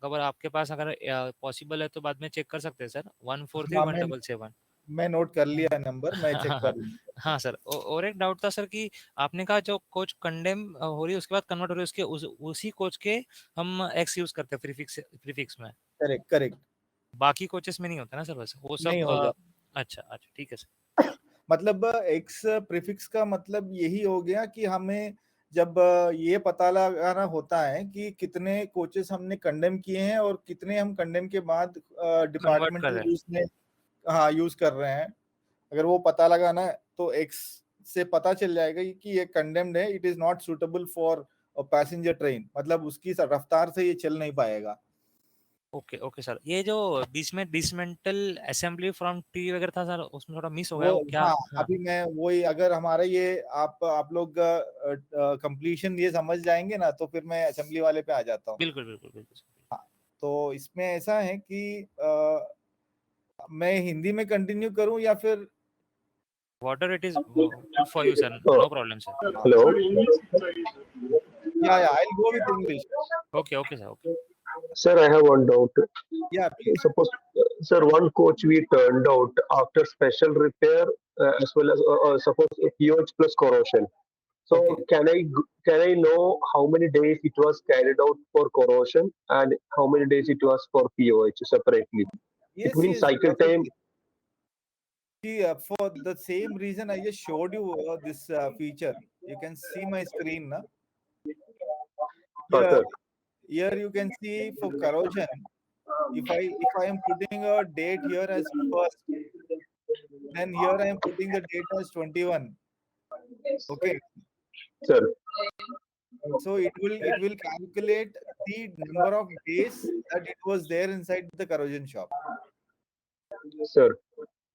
अगर आपके पास अगर पॉसिबल है तो बाद में चेक कर सकते हैं सर, हाँ, 143177। मैं नोट कर लिया नंबर, मैं हाँ चेक हाँ कर लूंगा। हाँ सर। और एक डाउट था सर कि आपने कहा जो कोच कंडेम हो रही है उसके बाद कन्वर्ट हो रही है उसके उसी कोच के हम एक्स यूज करते हैं प्रीफिक्स में, करेक्ट करेक्ट। बाकी कोचेस में नहीं होता ना सर वैसे वो नहीं सब होगा। अच्छा अच्छा ठीक है सर। मतलब एक्स प्रीफिक्स का मतलब यही हो गया कि हमें जब ये पता लगाना होता है कि कितने कोचेस हमने कंडेम किए हैं और कितने हम कंडेम के बाद कन्वर्ट कर डिपार्टमेंटल रहे हैं। यूज में हाँ यूज कर रहे हैं, अगर वो पता लगाना है तो एक्स से पता चल जाएगा कि ये कंडेम्ड है, it is not suitable for passenger train, मतलब उसकी रफ्तार से ये चल नहीं पाएगा। ओके ओके सर, ये जो बीच में डिसमेंटल असेंबली फ्रॉम टी वगैरह था सर, उसमें थोड़ा मिस हो वो गया वो क्या? हाँ, हाँ अभी मैं वही, अगर हमारा ये आप लोग कंप्लीशन ये समझ जाएंगे ना तो फिर मैं असेंबली वाले पे आ जाता हूँ। बिल्कुल बिल्कुल बिल्कुल सर। हाँ, तो इसमें ऐसा है कि मैं हिंदी में कंटिन्यू करूं या फिर Whatever it is good for you, sir. Oh, No problem, sir. hello. Sir English चाहिए सर। या I will go with English. Okay, okay, sir. Okay. Sir, I have one doubt. या please. Suppose, sir, one coach we turned out after special repair as well as suppose pH plus corrosion. So okay, can I know how many days it was carried out for corrosion and how many days it was for POH separately? It yes means yes cycle time. Definitely. For the same reason I just showed you this feature, you can see my screen na? Here Sir. here you can see for corrosion, if I am putting a date here as first, then here I am putting the date as 21. Okay, Sir. so it will calculate the number of days that it was there inside the corrosion shop. Sir.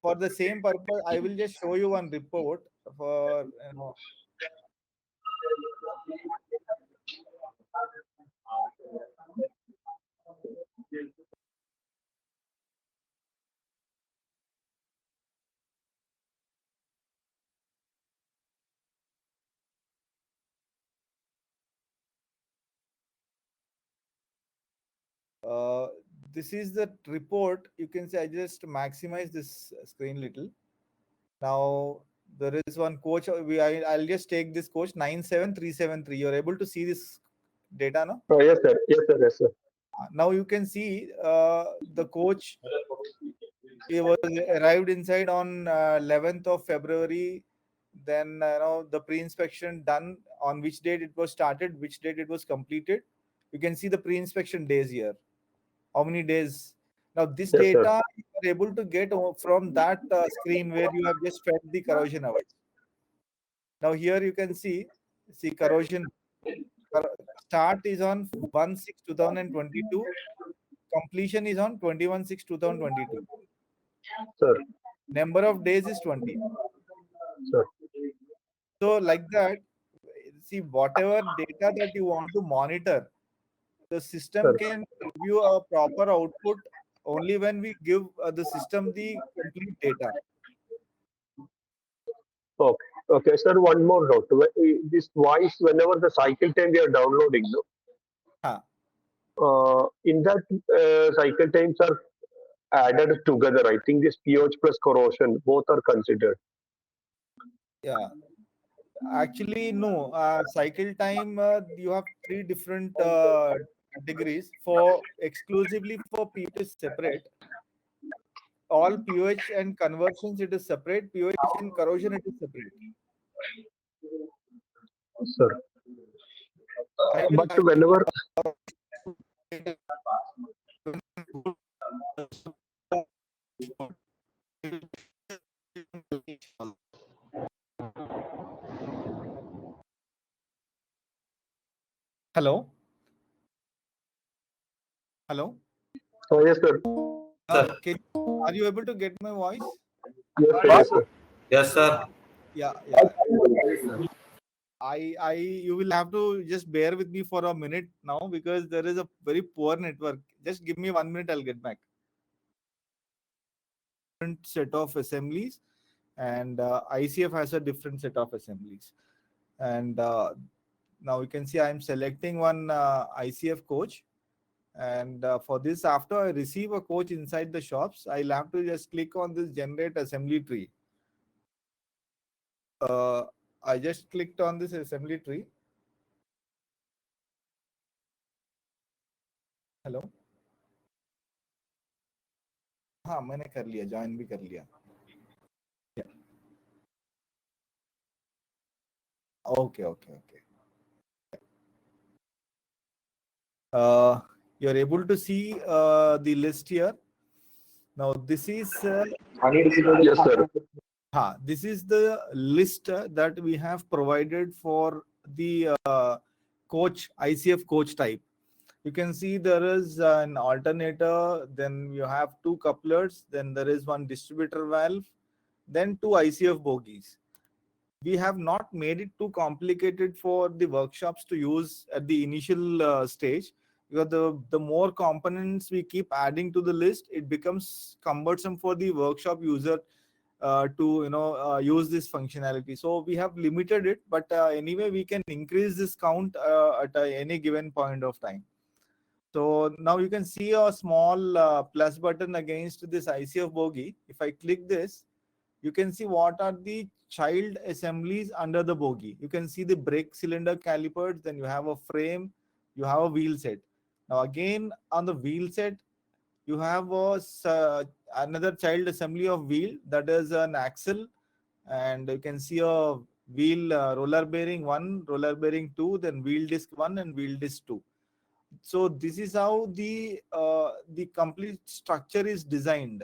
For the same purpose, I will just show you one report for this is the report. You can see I just maximize this screen little. Now there is one coach. I'll just take this coach 97373. You're able to see this data now. Yes, sir. Yes, sir. Yes, sir. Now you can see the coach. He was arrived inside on 11th of February. Then the pre-inspection done on which date it was started, which date it was completed. You can see the pre-inspection days here. How many days? Now this Yes, sir. data you are able to get from that screen where you have just fed the corrosion hours. Now here you can see corrosion start is on 1/6/2022, completion is on 21/6/2022. Sir. Number of days is 20. Sir. So like that, see whatever data that you want to monitor, the system Sir. can give you a proper output only when we give the system the complete data. Okay. Okay, sir, one more note. This voice, whenever the cycle time we are downloading, no? Huh. In that cycle times are added together. I think this pH plus corrosion both are considered. Yeah. Actually, no. Cycle time, you have three different categories. For exclusively for pH is separate. All pH and conversions it is separate. pH and corrosion it is separate. Sir. But whenever Hello. Hello. oh yes, sir. Are you able to get my voice? Yes, sir. Yes, sir. Yes, sir. Yeah. You will have to just bear with me for a minute now because there is a very poor network. Just give me 1 minute, I'll get back. Different set of assemblies, and ICF has a different set of assemblies. And now you can see I'm selecting one ICF coach. And for this, after I receive a coach inside the shops, I'll have to just click on this generate assembly tree. I just clicked on this assembly tree. Hello हाँ मैंने कर लिया join भी कर लिया okay okay okay you're able to see the list here. Now this is Yes, sir. this is the list that we have provided for the coach ICF coach type. You can see there is an alternator, then you have two couplers, then there is one distributor valve, then two ICF bogies. We have not made it too complicated for the workshops to use at the initial stage, because the more components we keep adding to the list, it becomes cumbersome for the workshop user to use this functionality. So we have limited it, but anyway we can increase this count at any given point of time. So now you can see a small plus button against this ICF bogie. If I click this, you can see what are the child assemblies under the bogie. You can see the brake cylinder calipers, then you have a frame, you have a wheel set. Now again on the wheel set, you have another child assembly of wheel, that is an axle, and you can see a wheel roller bearing 1, roller bearing 2, then wheel disc 1 and wheel disc 2. So this is how the complete structure is designed.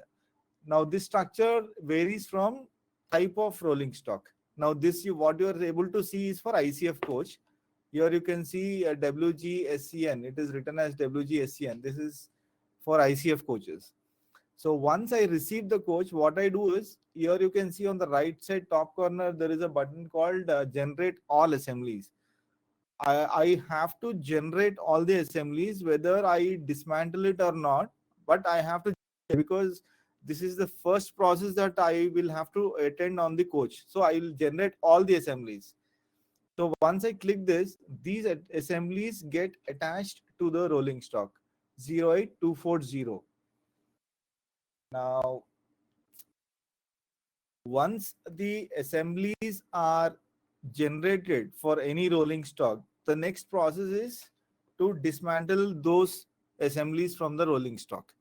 Now this structure varies from type of rolling stock. Now what you are able to see is for ICF coach. Here you can see WGSCN. It is written as WGSCN. This is for ICF coaches. So once I receive the coach, what I do is, here you can see on the right side top corner, there is a button called generate all assemblies. I have to generate all the assemblies whether I dismantle it or not, but I have to, because this is the first process that I will have to attend on the coach. So I will generate all the assemblies. So once I click this, these assemblies get attached to the rolling stock 08240. Now, once the assemblies are generated for any rolling stock, the next process is to dismantle those assemblies from the rolling stock.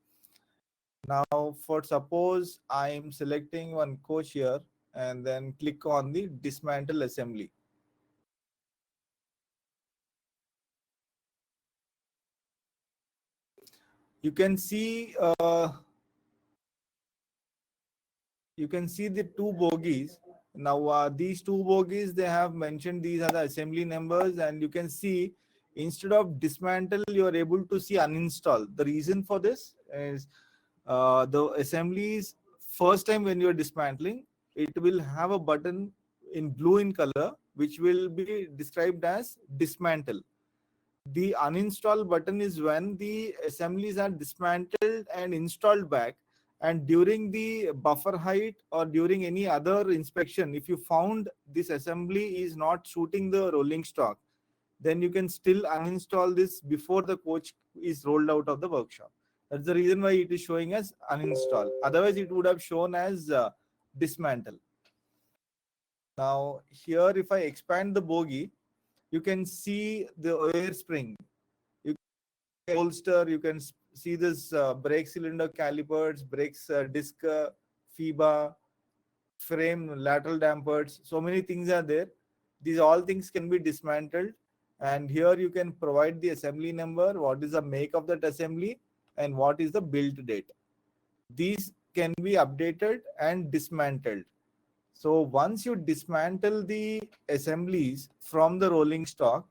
Now, for suppose I'm selecting one coach here and then click on the dismantle assembly. You can see the two bogies. Now these two bogies, they have mentioned these are the assembly numbers, and you can see instead of dismantle, you are able to see uninstall. The reason for this is the assemblies, first time when you are dismantling, it will have a button in blue in color which will be described as dismantle. The uninstall button is when the assemblies are dismantled and installed back, And during the buffer height or during any other inspection, if you found this assembly is not suiting the rolling stock, then you can still uninstall this before the coach is rolled out of the workshop. That's the reason why it is showing as uninstall. Otherwise, it would have shown as dismantle. Now, here, if I expand the bogie, you can see the air spring. You can bolster, you can see this brake cylinder calipers, brakes disc, FIBA, frame, lateral dampers. So many things are there. These all things can be dismantled. And here you can provide the assembly number, what is the make of that assembly, and what is the build date. These can be updated and dismantled. So once you dismantle the assemblies from the rolling stock,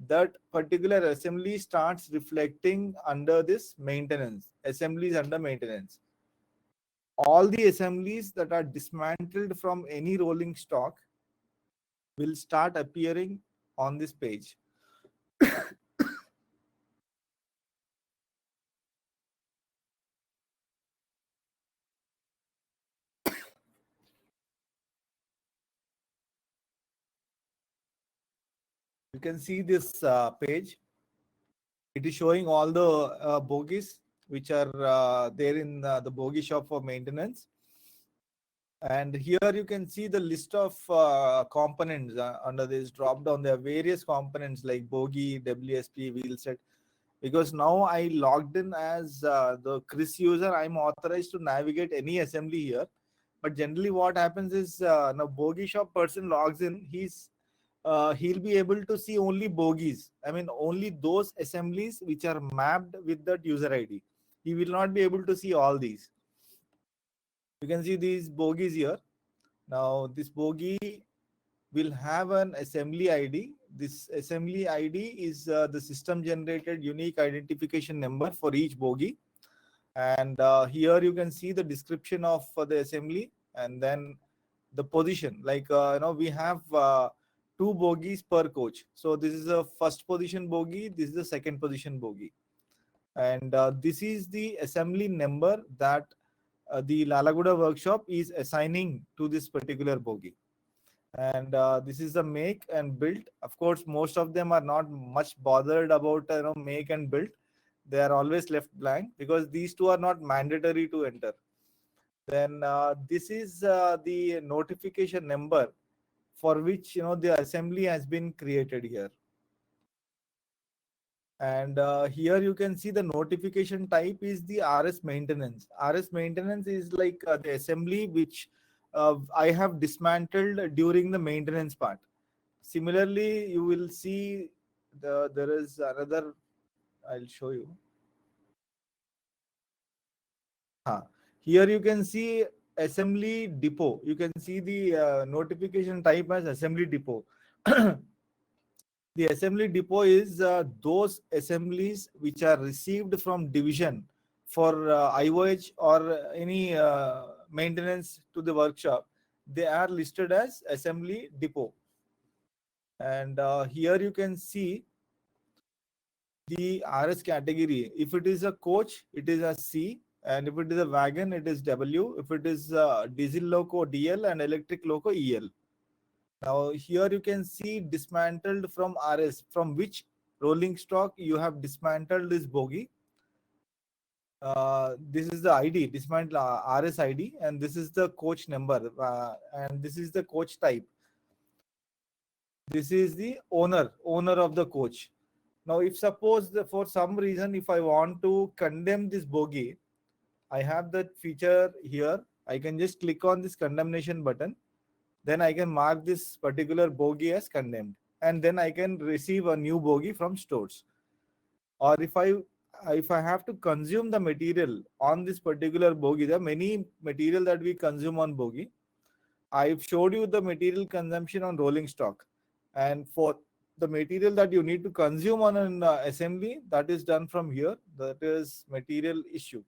that particular assembly starts reflecting under this maintenance, assemblies under maintenance. All the assemblies that are dismantled from any rolling stock will start appearing on this page. You can see this page. It is showing all the bogies which are there in the bogie shop for maintenance. And here you can see the list of components under this drop down. There are various components like bogie, WSP, wheel set. Because now I logged in as the Chris user, I'm authorized to navigate any assembly here. But generally what happens is now bogie shop person logs in, he'll be able to see only bogies. I mean, only those assemblies which are mapped with that user ID. He will not be able to see all these. You can see these bogies here. Now, this bogie will have an assembly ID. This assembly ID is the system generated unique identification number for each bogie. And here you can see the description of the assembly and then the position. Like, we have two bogies per coach. So this is a first position bogie. This is the second position bogie. And this is the assembly number that the Lalaguda workshop is assigning to this particular bogie. And this is the make and build. Of course, most of them are not much bothered about make and build. They are always left blank because these two are not mandatory to enter. Then this is the notification number for which the assembly has been created here. And here you can see the notification type is the RS maintenance. RS maintenance is like the assembly which I have dismantled during the maintenance part. Similarly, you will see there is another, I'll show you. Here you can see assembly depot. You can see the notification type as assembly depot. The assembly depot is those assemblies which are received from division for IOH or any maintenance to the workshop. They are listed as assembly depot. And here you can see the RS category. If it is a coach, it is a C. And if it is a wagon, it is W. If it is diesel loco, DL, and electric loco, EL. Now here you can see dismantled from RS, from which rolling stock you have dismantled this bogie. This is the ID, dismantle RS ID, and this is the coach number, and this is the coach type. This is the owner of the coach. Now, if suppose for some reason, if I want to condemn this bogie, I have that feature here. I can just click on this condemnation button. Then I can mark this particular bogie as condemned. And then I can receive a new bogie from stores. Or if I have to consume the material on this particular bogie, there are many material that we consume on bogie. I've showed you the material consumption on rolling stock. And for the material that you need to consume on an assembly, that is done from here. That is material issue.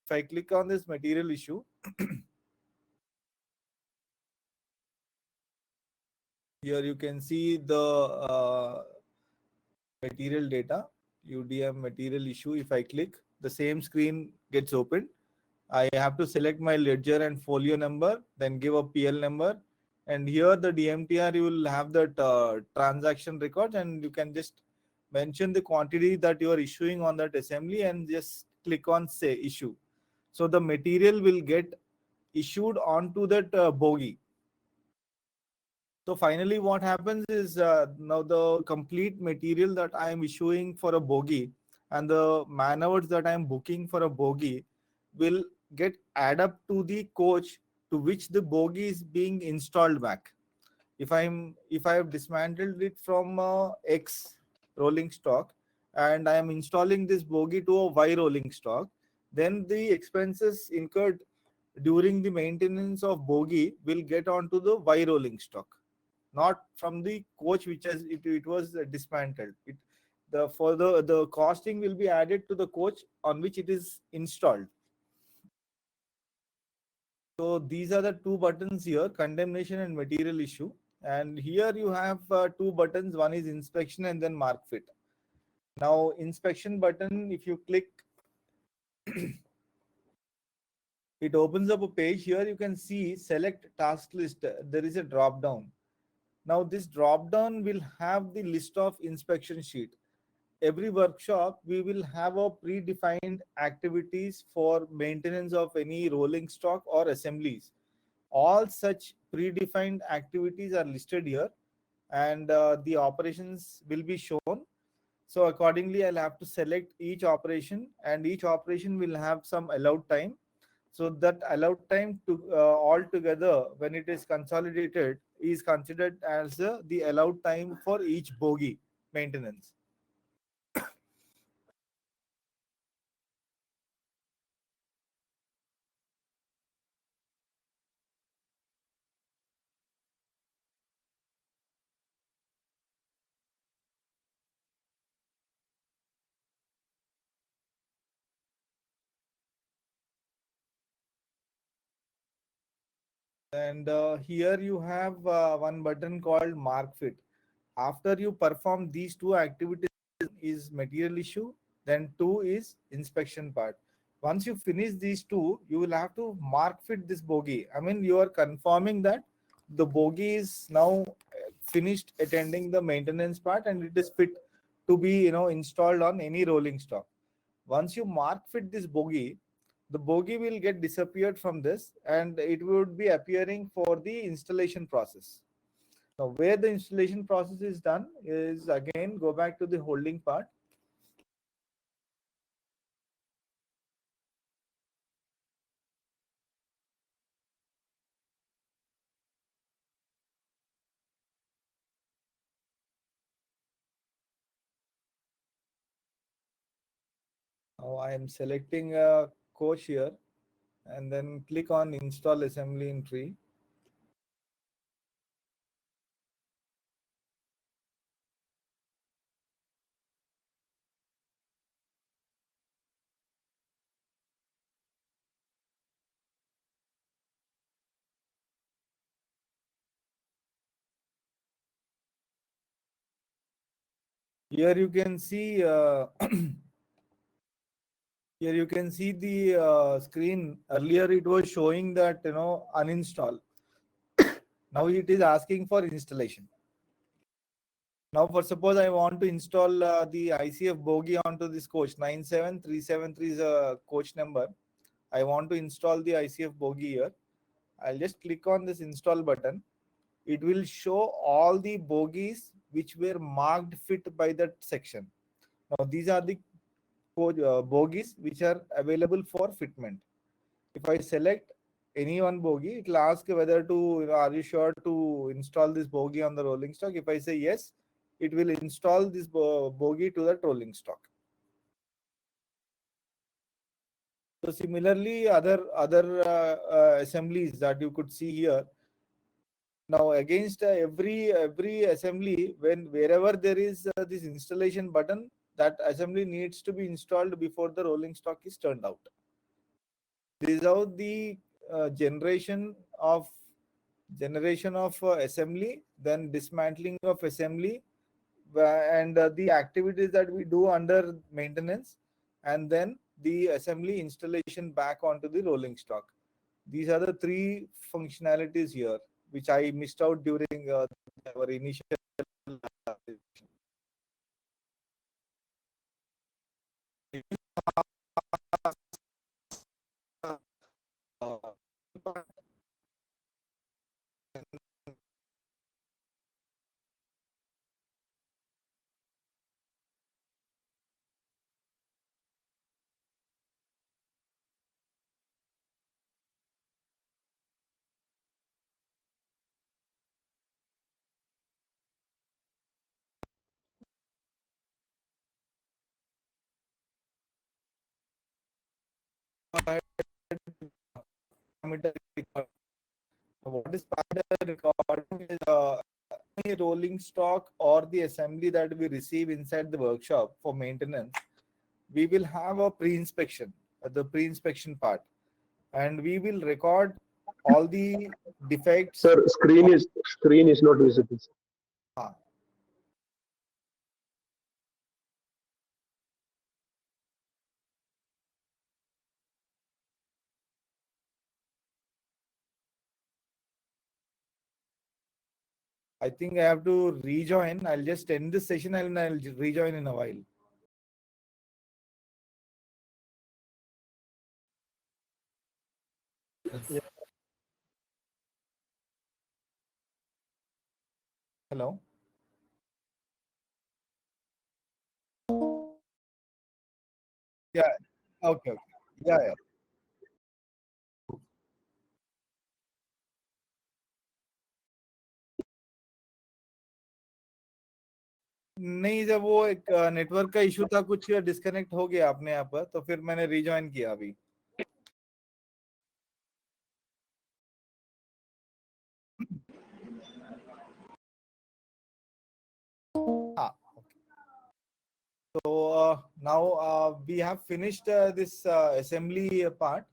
If I click on this material issue, here you can see the material data, UDM material issue. If I click, the same screen gets opened. I have to select my ledger and folio number, then give a PL number. And here the DMTR, you will have that transaction record, and you can just mention the quantity that you are issuing on that assembly and just click on say issue. So the material will get issued onto that bogie. So finally what happens is now the complete material that I am issuing for a bogie and the man hours that I am booking for a bogie will get add up to the coach to which the bogie is being installed back. If I have dismantled it from X rolling stock and I am installing this bogie to a Y rolling stock, then the expenses incurred during the maintenance of bogie will get onto the Y rolling stock, not from the coach which it was dismantled. The costing will be added to the coach on which it is installed. So these are the two buttons here, condemnation and material issue. And here you have two buttons. One is inspection and then mark fit. Now inspection button, if you click, it opens up a page. Here you can see select task list. There is a drop down. Now this drop down will have the list of inspection sheet. Every workshop we will have a predefined activities for maintenance of any rolling stock or assemblies. All such predefined activities are listed here, and the operations will be shown. So accordingly I'll have to select each operation, and each operation will have some allowed time. So that allowed time to all together, when it is consolidated, is considered as the allowed time for each bogie maintenance. And here you have one button called mark fit. After you perform these two activities, is material issue, then two is inspection part. Once you finish these two, you will have to mark fit this bogie. I mean, you are confirming that the bogie is now finished attending the maintenance part and it is fit to be installed on any rolling stock. Once you mark fit this bogie, the bogie will get disappeared from this and it would be appearing for the installation process. Now where the installation process is done is, again, go back to the holding part. Now I am selecting a coach here and then click on install assembly in tree. Here you can see here you can see the screen. Earlier it was showing that uninstall. Now it is asking for installation. Now for suppose I want to install the ICF bogie onto this coach. 97373 is a coach number. I want to install the ICF bogie here. I'll just click on this install button. It will show all the bogies which were marked fit by that section. Now these are the bogies which are available for fitment. If I select any one bogie, it will ask whether to, are you sure to install this bogie on the rolling stock? If I say yes, it will install this bogie to that rolling stock. So similarly, other assemblies that you could see here. Now against every assembly, wherever there is this installation button, that assembly needs to be installed before the rolling stock is turned out. This is how the generation of assembly, then dismantling of assembly, and the activities that we do under maintenance, and then the assembly installation back onto the rolling stock. These are the three functionalities here, which I missed out during our initial. Parameter record. What is parameter recording is any rolling stock or the assembly that we receive inside the workshop for maintenance. We will have a pre-inspection, the pre-inspection part, and we will record all the defects. Sir, screen is not visible. Ah, I think I have to rejoin. I'll just end this session and I'll rejoin in a while. Hello. Yeah. Okay. Okay. Yeah. Yeah. नहीं, जब वो एक network का issue था, कुछ disconnect हो गया अपने आप, तो फिर मैंने रिजॉइन किया अभी. हाँ. So now we have finished this assembly part.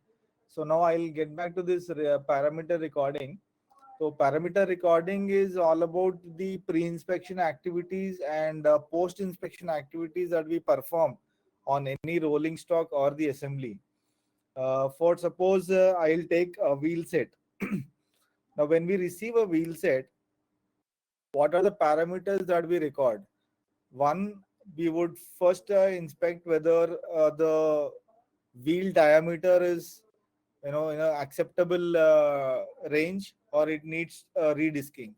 So now I'll get back to this parameter recording. So parameter recording is all about the pre-inspection activities and post-inspection activities that we perform on any rolling stock or the assembly. For suppose I'll take a wheel set. Now when we receive a wheel set, what are the parameters that we record? One, we would first inspect whether the wheel diameter is in a acceptable range, or it needs redisking,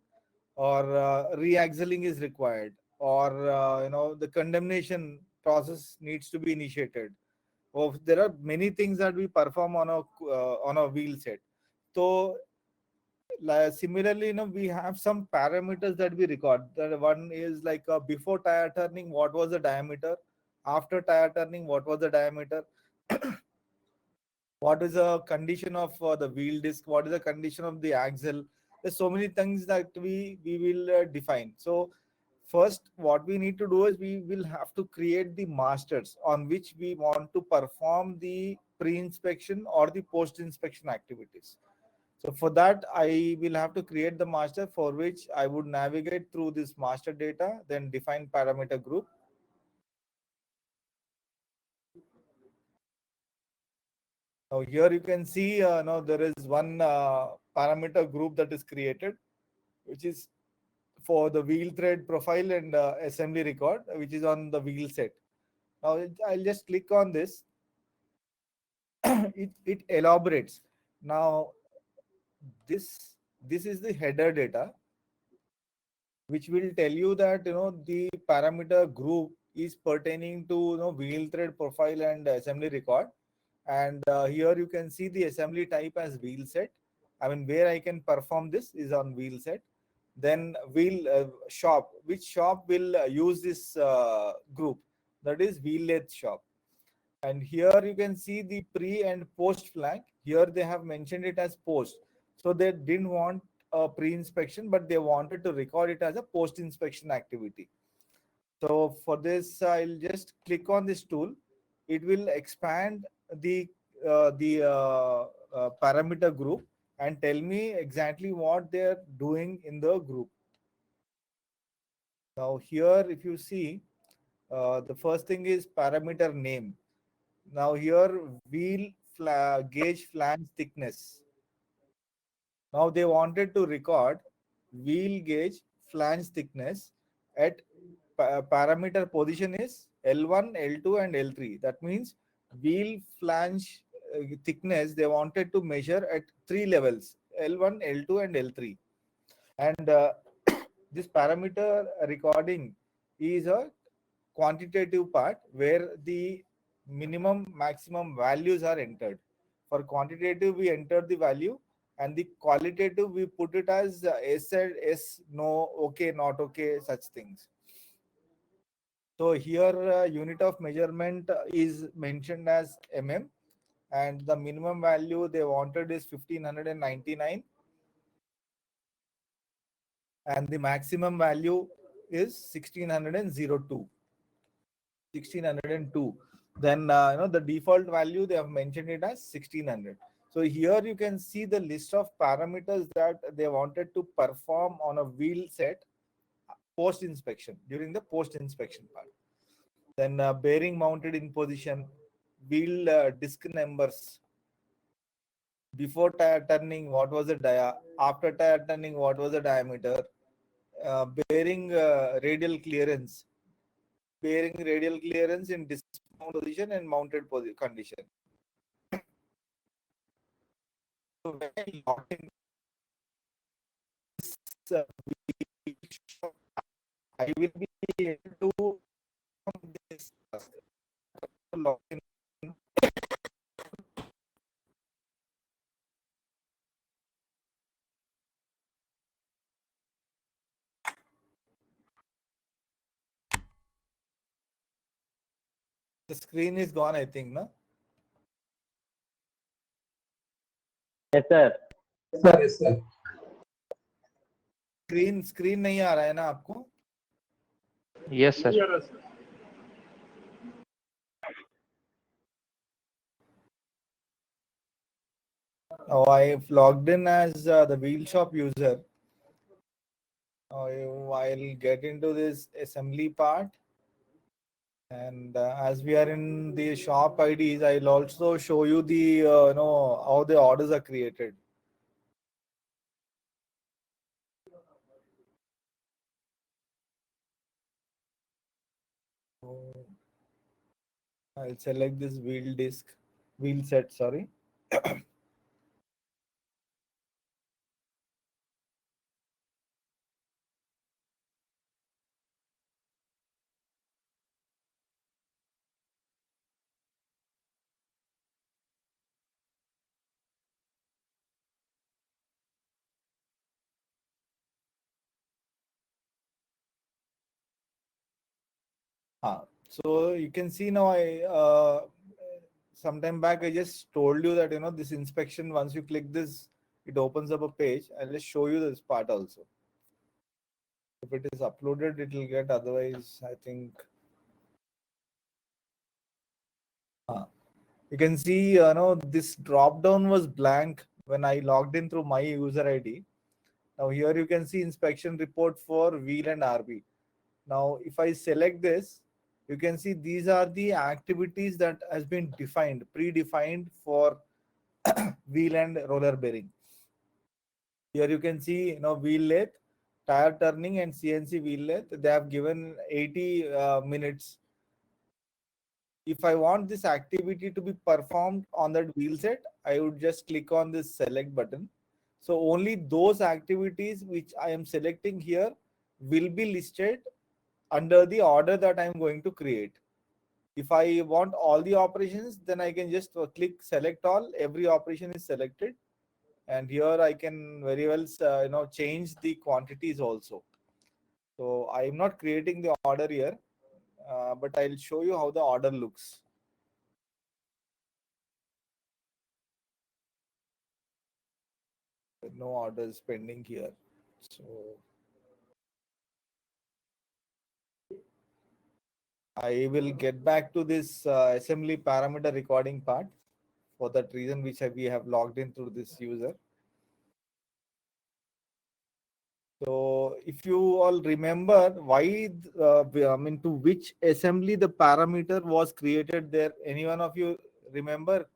or re-axling is required, or the condemnation process needs to be initiated. Or there are many things that we perform on a wheel set. So similarly, we have some parameters that we record. The one is like before tire turning, what was the diameter? After tire turning, what was the diameter? What is the condition of the wheel disc? What is the condition of the axle? There's so many things that we will define. So first, what we need to do is we will have to create the masters on which we want to perform the pre-inspection or the post-inspection activities. So for that, I will have to create the master, for which I would navigate through this master data, then define parameter group. Now here you can see now there is one parameter group that is created, which is for the wheel thread profile and assembly record, which is on the wheel set. Now I'll just click on this. it elaborates. Now this is the header data, which will tell you that the parameter group is pertaining to wheel thread profile and assembly record. And here you can see the assembly type as wheel set. I mean, where I can perform this is on wheel set. Then wheel shop, which shop will use this group, that is wheel lathe shop. And here you can see the pre and post flag. Here they have mentioned it as post, so they didn't want a pre-inspection, but they wanted to record it as a post-inspection activity. So for this, I'll just click on this tool. It will expand the parameter group and tell me exactly what they're doing in the group. Now here, if you see, the first thing is parameter name. Now here wheel gauge flange thickness. Now they wanted to record wheel gauge flange thickness at parameter position is L1, L2 and L3. That means wheel flange thickness they wanted to measure at three levels, L1, L2 and L3. And this parameter recording is a quantitative part where the minimum maximum values are entered. For quantitative we enter the value, and the qualitative we put it as yes, no, okay, not okay, such things. So here unit of measurement is mentioned as mm, and the minimum value they wanted is 1599, and the maximum value is 1602. Then the default value they have mentioned it as 1600. So here you can see the list of parameters that they wanted to perform on a wheel set post inspection, during the post inspection part. Then bearing mounted in position, wheel disc numbers, before tire turning what was the dia, after tire turning what was the diameter, bearing radial clearance, bearing radial clearance in dismount position and mounted condition. So when I log in this, I will be able to this log in. The screen is gone, I think, no? Yes, sir. Yes, sir. Screen नहीं आ रहा है ना आपको? Yes, sir. Yes, sir. Oh, I've logged in as the wheel shop user. I'll get into this assembly part. And as we are in the shop IDs, I'll also show you the how the orders are created. So I'll select this wheel set, sorry. So you can see now sometime back I just told you that this inspection, once you click this, it opens up a page. I'll just show you this part also. If it is uploaded, it will get, otherwise I think you can see this drop down was blank when I logged in through my user ID. Now here you can see inspection report for wheel and RB. Now if I select this, you can see these are the activities that has been defined, predefined for wheel and roller bearing. Here you can see wheel lathe, tire turning and CNC wheel lathe. They have given 80 minutes. If I want this activity to be performed on that wheel set, I would just click on this select button. So only those activities which I am selecting here will be listed under the order that I am going to create. If I want all the operations, then I can just click select all. Every operation is selected, and here I can very well change the quantities also. So I am not creating the order here, but I'll show you how the order looks. No orders pending here. So I will get back to this assembly parameter recording part for that reason which we have logged in through this user. So if you all remember why, to which assembly the parameter was created there, any one of you remember?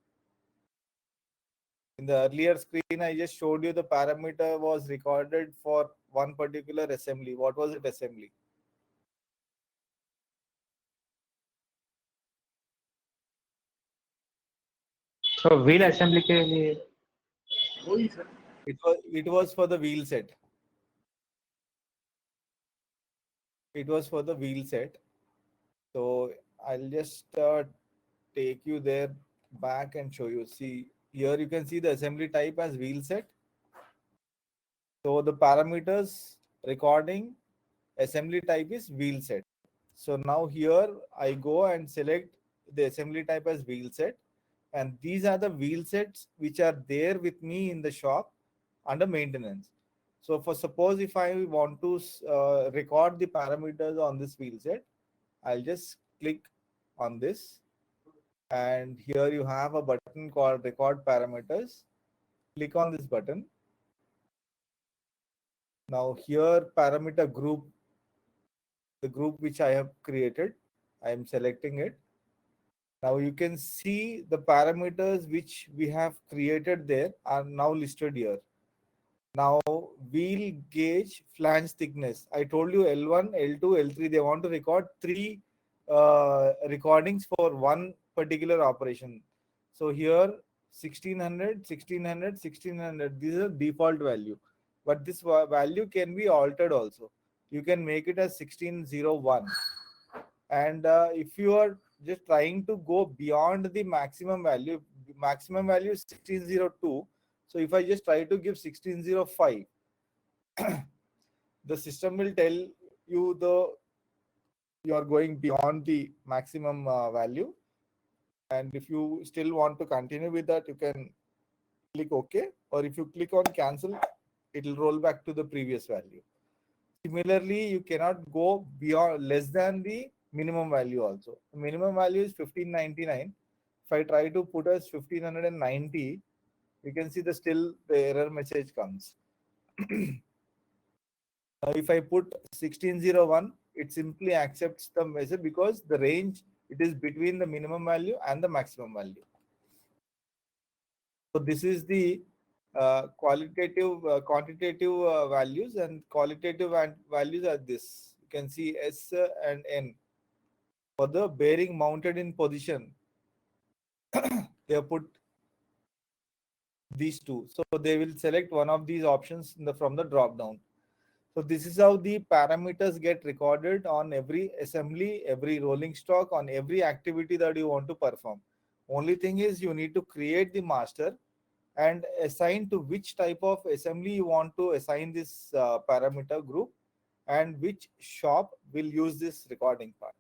In the earlier screen, I just showed you the parameter was recorded for one particular assembly. What was it assembly? So wheel assembly के लिए वही sir It was for the wheel set. It was for the wheel set. So I'll just take you there back and show you. See, here you can see the assembly type as wheel set. So the parameters recording assembly type is wheel set. So now here I go and select the assembly type as wheel set, and these are the wheel sets which are there with me in the shop under maintenance. So for suppose if I want to record the parameters on this wheel set, I'll just click on this, and here you have a button called record parameters. Click on this button. Now here parameter group, the group which I have created, I am selecting it. Now you can see the parameters which we have created there are now listed here. Now wheel gauge flange thickness. I told you L1, L2, L3, they want to record three recordings for one particular operation. So here 1600, 1600, 1600, these are default value. But this value can be altered also. You can make it as 1601. And if you are just trying to go beyond the maximum value is 1602. So if I just try to give 1605, the system will tell you you are going beyond the maximum value. And if you still want to continue with that, you can click OK, or if you click on cancel, it will roll back to the previous value. Similarly, you cannot go beyond less than the minimum value also. The minimum value is 1599. If I try to put as 1590, you can see the error message comes. Now if I put 1601, it simply accepts the message because the range, it is between the minimum value and the maximum value. So this is the quantitative values, and qualitative values are this. You can see S and N. For the bearing mounted in position, they have put these two. So they will select one of these options from the drop down. So this is how the parameters get recorded on every assembly, every rolling stock, on every activity that you want to perform. Only thing is you need to create the master and assign to which type of assembly you want to assign this parameter group, and which shop will use this recording part.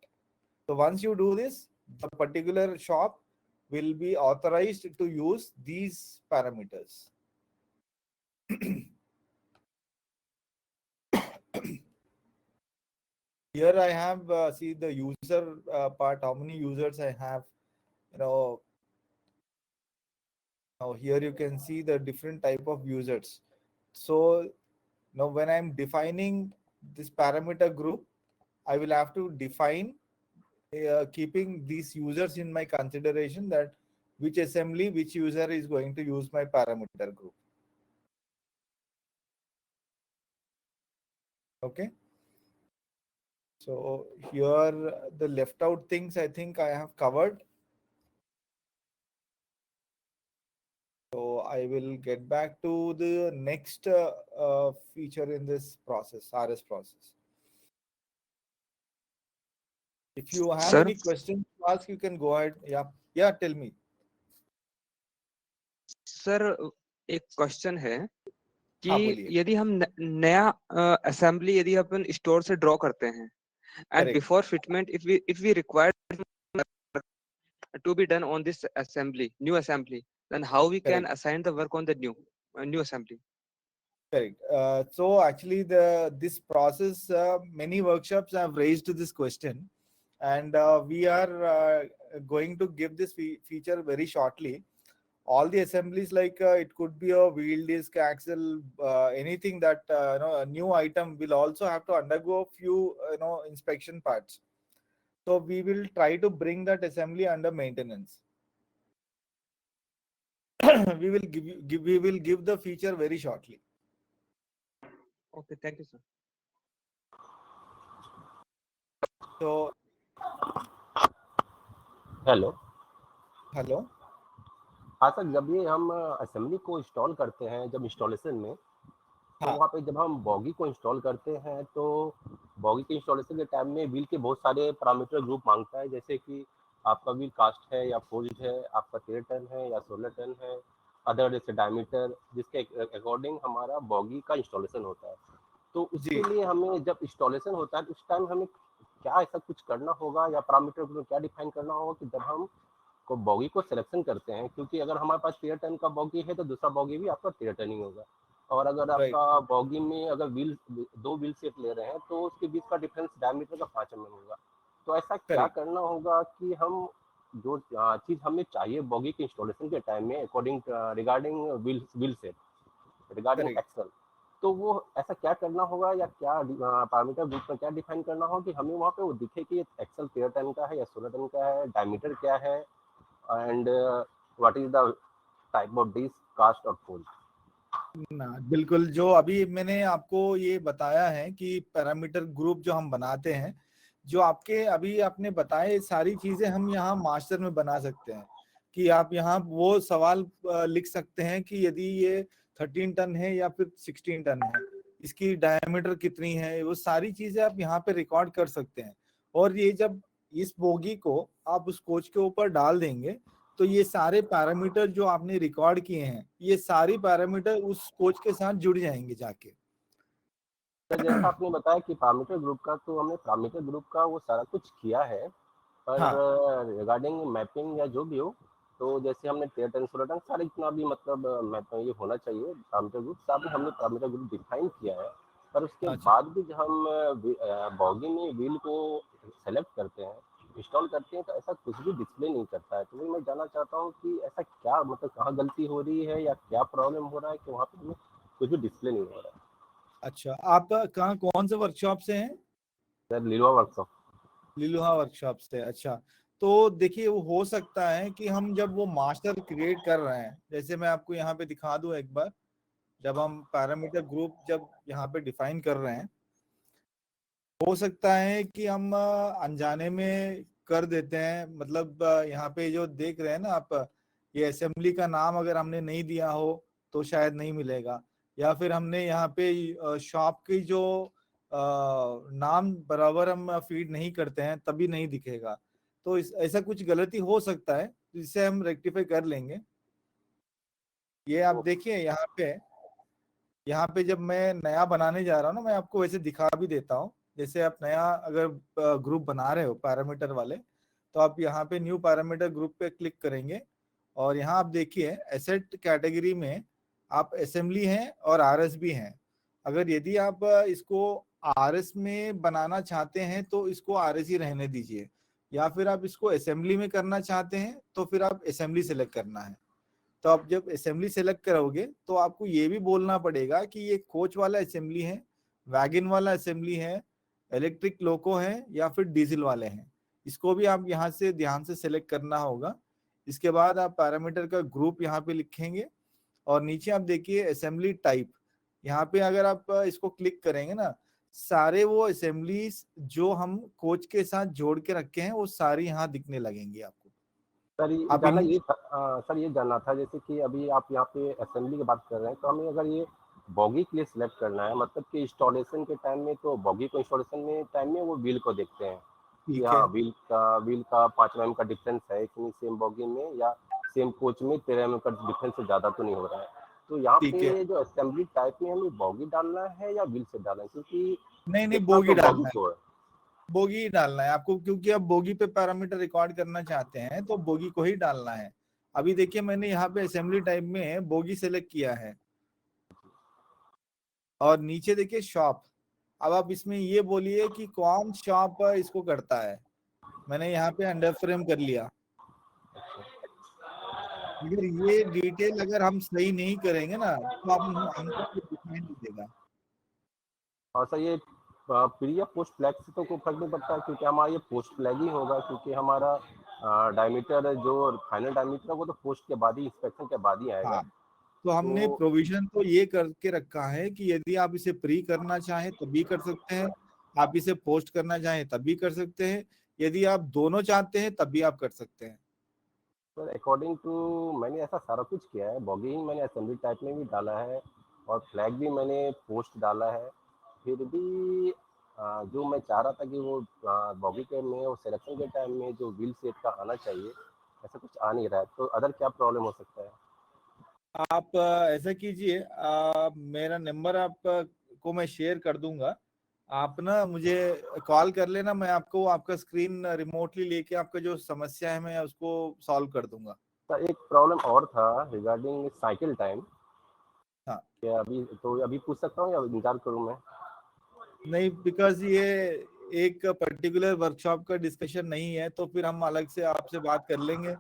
So once you do this, the particular shop will be authorized to use these parameters. Here I have see the user part, how many users I have. Now here you can see the different type of users. So now when I'm defining this parameter group, I will have to define keeping these users in my consideration, that which assembly, which user is going to use my parameter group. Okay. So here the left out things I think I have covered. So I will get back to the next feature in this process, RS process. If you have Sir? any questions to ask, you can go ahead. Yeah, tell me. Sir एक question है कि हाँ, बोलिए. यदि हम नया assembly यदि अपन store से ड्रॉ करते हैं and Correct. before fitment if we require to be done on this assembly, new assembly, then how we can Correct. assign the work on the new assembly? Correct. So actually this process, many workshops have raised this question, and we are going to give this feature very shortly. all the assemblies, like it could be a wheel disc, axle, anything that a new item will also have to undergo few inspection parts. So we will try to bring that assembly under maintenance. We will give the feature very shortly. Okay, thank you, sir. So hello hello, हाँ sir, जब ये हम assembly को install करते हैं, जब installation में, तो हाँ वहाँ पे जब हम बॉगी को इंस्टॉल करते हैं तो बॉगी के इंस्टॉलेशन के टाइम में व्हील के बहुत सारे पैरामीटर ग्रुप मांगता है, जैसे कि आपका व्हील कास्ट है या फोल्ड है, आपका 13 टन है या 16 टन है, अदर जैसे डायमीटर, जिसके अकॉर्डिंग हमारा बॉगी का इंस्टॉलेशन होता है। तो उसके लिए हमें जब इंस्टॉलेशन होता है तो उस टाइम हमें क्या ऐसा कुछ करना होगा या पैरामीटर ग्रुप क्या डिफाइन करना होगा कि जब हम को बॉगी को सिलेक्शन करते हैं, क्योंकि अगर हमारे पास 13 टन का बॉगी है तो दूसरा बॉगी भी आपका 13 टन ही होगा, और अगर आपका बॉगी में अगर व्हील 2 व्हील सेट ले रहे हैं तो उसके बीच का डिफरेंस डायमीटर का 5 mm होगा। तो ऐसा क्या करना होगा कि हम जो चीज़ हमें चाहिए बॉगी के इंस्टॉलेशन के टाइम में according regarding wheel set, regarding axle, तो वो ऐसा क्या करना होगा या क्या पैरामीटर ग्रुप में क्या डिफाइन करना होगा कि हमें वहाँ पे वो दिखे कि एक्सल 13 टन का है या 16 टन का है, डायमीटर क्या है, and what is the type of disc, cast और fold? ना बिल्कुल, जो अभी मैंने आपको ये बताया है कि पैरामीटर ग्रुप जो हम बनाते हैं, जो आपके अभी आपने बताए सारी चीजें हम यहाँ मास्टर में बना सकते हैं। कि आप यहाँ वो सवाल लिख सकते हैं कि यदि ये 13 टन है या फिर 16 टन है, इसकी डायमीटर कितनी है, वो सारी चीजें आप यहाँ पे रिकॉर्ड कर सकते हैं। और ये जब इस बोगी को आप उस कोच के ऊपर डाल देंगे तो ये सारे पैरामीटर जो आपने रिकॉर्ड किए हैं, ये सारी पैरामीटर उस कोच के साथ जुड़ जाएंगे जाके। तो जैसा आपने बताया कि पैरामीटर ग्रुप का, तो हमने पैरामीटर ग्रुप का वो सारा कुछ किया है, पर रिगार्डिंग मैपिंग या जो भी हो, तो जैसे हमने 13 टन 16 टन सारे जितना भी मतलब मैप ये होना चाहिए पैरामीटर ग्रुप, सब हमने पैरामीटर ग्रुप डिफाइन किया है, पर उसके बाद भी जब हम बॉगी में व्हील को सेलेक्ट करते हैं, इंस्टॉल करते हैं, तो ऐसा कुछ भी डिस्प्ले नहीं करता है। तो वही मैं जानना चाहता हूँ कि ऐसा क्या मतलब कहाँ गलती हो रही है या क्या प्रॉब्लम हो रहा है कि वहाँ पे हमें कुछ भी डिस्प्ले नहीं हो रहा है। अच्छा, आप कहाँ कौन से वर्कशॉप से हैं? Sir Liluah workshop. Liluah workshop से, अच्छा। तो देखिए, वो हो सकता है कि हम जब वो मास्टर क्रिएट कर रहे हैं, जैसे मैं आपको यहाँ पे दिखा दूं एक बार, जब हम पैरामीटर ग्रुप जब यहाँ पे डिफाइन कर रहे हैं, हो सकता है कि हम अनजाने में कर देते हैं। मतलब यहाँ पे जो देख रहे हैं ना आप, ये असेंबली का नाम अगर हमने नहीं दिया हो तो शायद नहीं मिलेगा, या फिर हमने यहाँ पे शॉप की जो नाम बराबर हम फीड नहीं करते हैं तभी नहीं दिखेगा। तो ऐसा कुछ गलती हो सकता है, जिससे हम रेक्टिफाई कर लेंगे। ये आप देखिए यहाँ पे जब मैं नया बनाने जा रहा हूँ ना, मैं आपको वैसे दिखा भी देता हूँ। जैसे आप नया अगर ग्रुप बना रहे हो पैरामीटर वाले, तो आप यहाँ पे न्यू पैरामीटर ग्रुप पे क्लिक करेंगे, और यहाँ आप देखिए एसेट कैटेगरी में आप असेंबली हैं और आरएस भी हैं। अगर यदि आप इसको आरएस में बनाना चाहते हैं तो इसको आरएस ही रहने दीजिए, या फिर आप इसको असेंबली में करना चाहते हैं तो फिर आप असेंबली सेलेक्ट करना है। तो आप जब असेंबली सेलेक्ट करोगे तो आपको ये भी बोलना पड़ेगा कि ये कोच वाला असेंबली है, वैगन वाला असेंबली है, इलेक्ट्रिक लोको है, या फिर डीजल वाले हैं। इसको भी आप यहाँ से ध्यान से सेलेक्ट करना होगा। इसके बाद आप पैरामीटर का ग्रुप यहाँ पे लिखेंगे, और नीचे आप देखिए असेंबली टाइप। यहाँ पे अगर आप इसको क्लिक करेंगे ना, सारे वो असेंबलीज जो हम कोच के साथ जोड़ के रखे हैं वो सारी यहाँ दिखने लगेंगी आपको। सर ये जानना ये था, सर ये जानना था, जैसे कि अभी आप यहाँ पे असेंबली की बात कर रहे हैं, तो हमें अगर ये बॉगी के लिए सिलेक्ट करना है, मतलब कि इंस्टॉलेशन के टाइम में, तो बॉगी को इंस्टॉलेशन में टाइम में वो व्हील को देखते हैं कि हाँ व्हील का 5 mm का डिफरेंस है, इतनी सेम बॉगी में या सेम कोच में 13 mm का डिफरेंस से ज़्यादा तो नहीं हो रहा है। तो यहाँ पे जो असेंबली टाइप में हमें बॉगी डालना है या व्हील से डालना है, क्योंकि नहीं बोगी डालना है, बोगी डालना है आपको, क्योंकि आप बोगी पे पैरामीटर रिकॉर्ड करना चाहते हैं तो बोगी को ही डालना है। अभी देखिए मैंने यहाँ पे असेंबली टाइप में बोगी सेलेक्ट किया है, और नीचे देखिए शॉप। अब आप इसमें ये बोलिए कि कौन शॉप इसको करता है। मैंने यहाँ पे अंडर फ्रेम कर लिया। अगर ये डिटेल अगर हम सही नहीं करेंगे ना तो आप हमको दिखाई नहीं देगा। और सर ये प्री या पोस्ट फ्लैग से तो कोई फर्क नहीं पड़ता, क्योंकि हमारा ये पोस्ट फ्लैग ही होगा, क्योंकि हमारा डायमीटर जो फाइनल डायमीटर है वो तो पोस्ट के बाद ही, इंस्पेक्शन के बाद ही आएगा। हाँ, तो हमने तो प्रोविजन तो ये करके रखा है कि यदि आप इसे प्री करना चाहें तभी कर सकते हैं, आप इसे पोस्ट करना चाहें तभी कर सकते हैं, यदि आप दोनों चाहते हैं तभी आप कर सकते हैं। सर अकॉर्डिंग टू मैंने ऐसा सारा कुछ किया है, बॉगिंग मैंने असेंबली टाइप में भी डाला है और फ्लैग भी मैंने पोस्ट डाला है, फिर भी जो मैं चाह रहा था कि वो बॉगी के में और सिलेक्शन के टाइम में जो व्हील सेट का आना चाहिए, ऐसा कुछ आ नहीं रहा है। तो अदर क्या प्रॉब्लम हो सकता है? आप ऐसा कीजिए, मेरा नंबर आप को मैं शेयर कर दूंगा, आप ना मुझे कॉल कर लेना, मैं आपको आपका स्क्रीन रिमोटली लेके आपका जो समस्या है मैं उसको सॉल्व कर दूंगा। सर एक प्रॉब्लम और था रिगार्डिंग साइकिल टाइम। हाँ, क्या अभी पूछ सकता हूँ या इंतजार करूँ मैं? नहीं, बिकॉज ये एक पर्टिकुलर वर्कशॉप का डिस्कशन नहीं है, तो फिर हम अलग से आपसे बात कर लेंगे।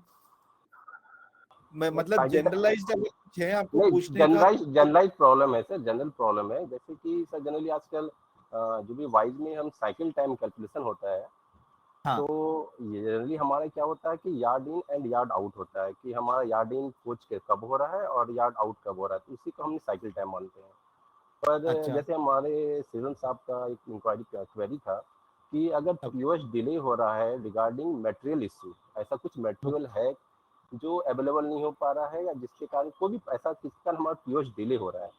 मैं नहीं मतलब साइकिल जनरलाइज्ड अगर कुछ है आपको नहीं, पूछने का जनरलाइज तो। जनरलाइज प्रॉब्लम है सर, जनरल प्रॉब्लम है। जैसे कि सर जनरली आजकल जो भी वाइज में हम साइकिल टाइम कैलकुलेशन होता है, हाँ, तो ये जनरली हमारा क्या होता है कि yard in and yard out होता है, कि हमारा यार्ड इन कोच के कब हो रहा है और यार्ड आउट कब हो रहा है, तो उसी को हम साइकिल टाइम मानते हैं। पर अच्छा, जैसे हमारे सीजन साहब का एक इंक्वायरी क्वेरी था कि अगर ओके, पीओएस डिले हो रहा है रिगार्डिंग मटेरियल इशू, ऐसा कुछ मटेरियल है जो अवेलेबल नहीं हो पा रहा है, या जिसके कारण कोई भी ऐसा किसके कारण हमारा पीओएस डिले हो रहा है,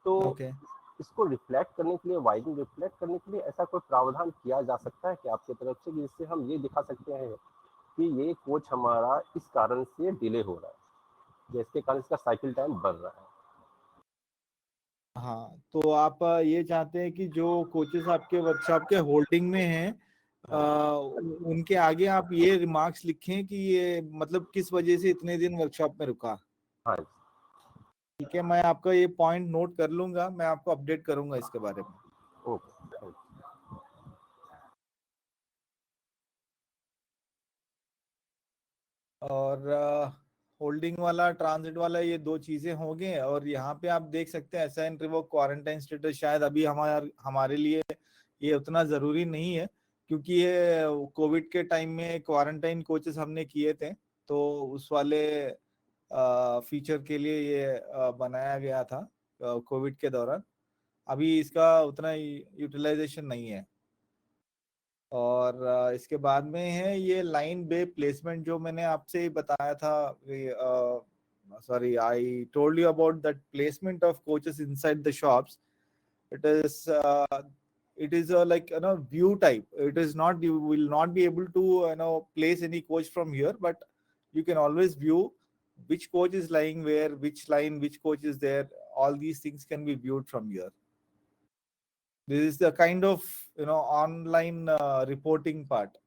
तो ओके। इसको रिफ्लेक्ट करने के लिए, वाइडिंग रिफ्लेक्ट करने के लिए ऐसा कोई प्रावधान किया जा सकता है कि आपकी तरफ से, कि जिससे हम ये दिखा सकते हैं कि ये कोच हमारा इस कारण से डिले हो रहा है, जिसके कारण इसका साइकिल टाइम बढ़ रहा है? हाँ, तो आप ये चाहते हैं कि जो कोचेस आपके वर्कशॉप के होल्डिंग में हैं, हाँ उनके आगे आप ये रिमार्क्स लिखें कि ये मतलब किस वजह से इतने दिन वर्कशॉप में रुका। हाँ। ठीक है, मैं आपका ये पॉइंट नोट कर लूंगा, मैं आपको अपडेट करूंगा इसके बारे में। ओके। और होल्डिंग वाला, ट्रांजिट वाला, ये दो चीजें हो गए। और यहाँ पे आप देख सकते हैं असाइन रिवोक क्वारंटाइन स्टेटस, शायद अभी हमारे लिए ये उतना जरूरी नहीं है, क्योंकि ये कोविड के टाइम में क्वारंटाइन कोचेस हमने किए थे, तो उस वाले फीचर के लिए ये बनाया गया था कोविड के दौरान। अभी इसका उतना यूटिलाइजेशन नहीं है। और इसके बाद में है ये लाइन बे प्लेसमेंट, जो मैंने आपसे बताया था। Sorry, I told you about that placement of coaches inside the shops. it is uh, it is like view type. It is not, you will not be able to place any coach from here, but you can always view which coach is lying where, which line, which coach is there. All these things can be viewed from here. This is the kind of online reporting part.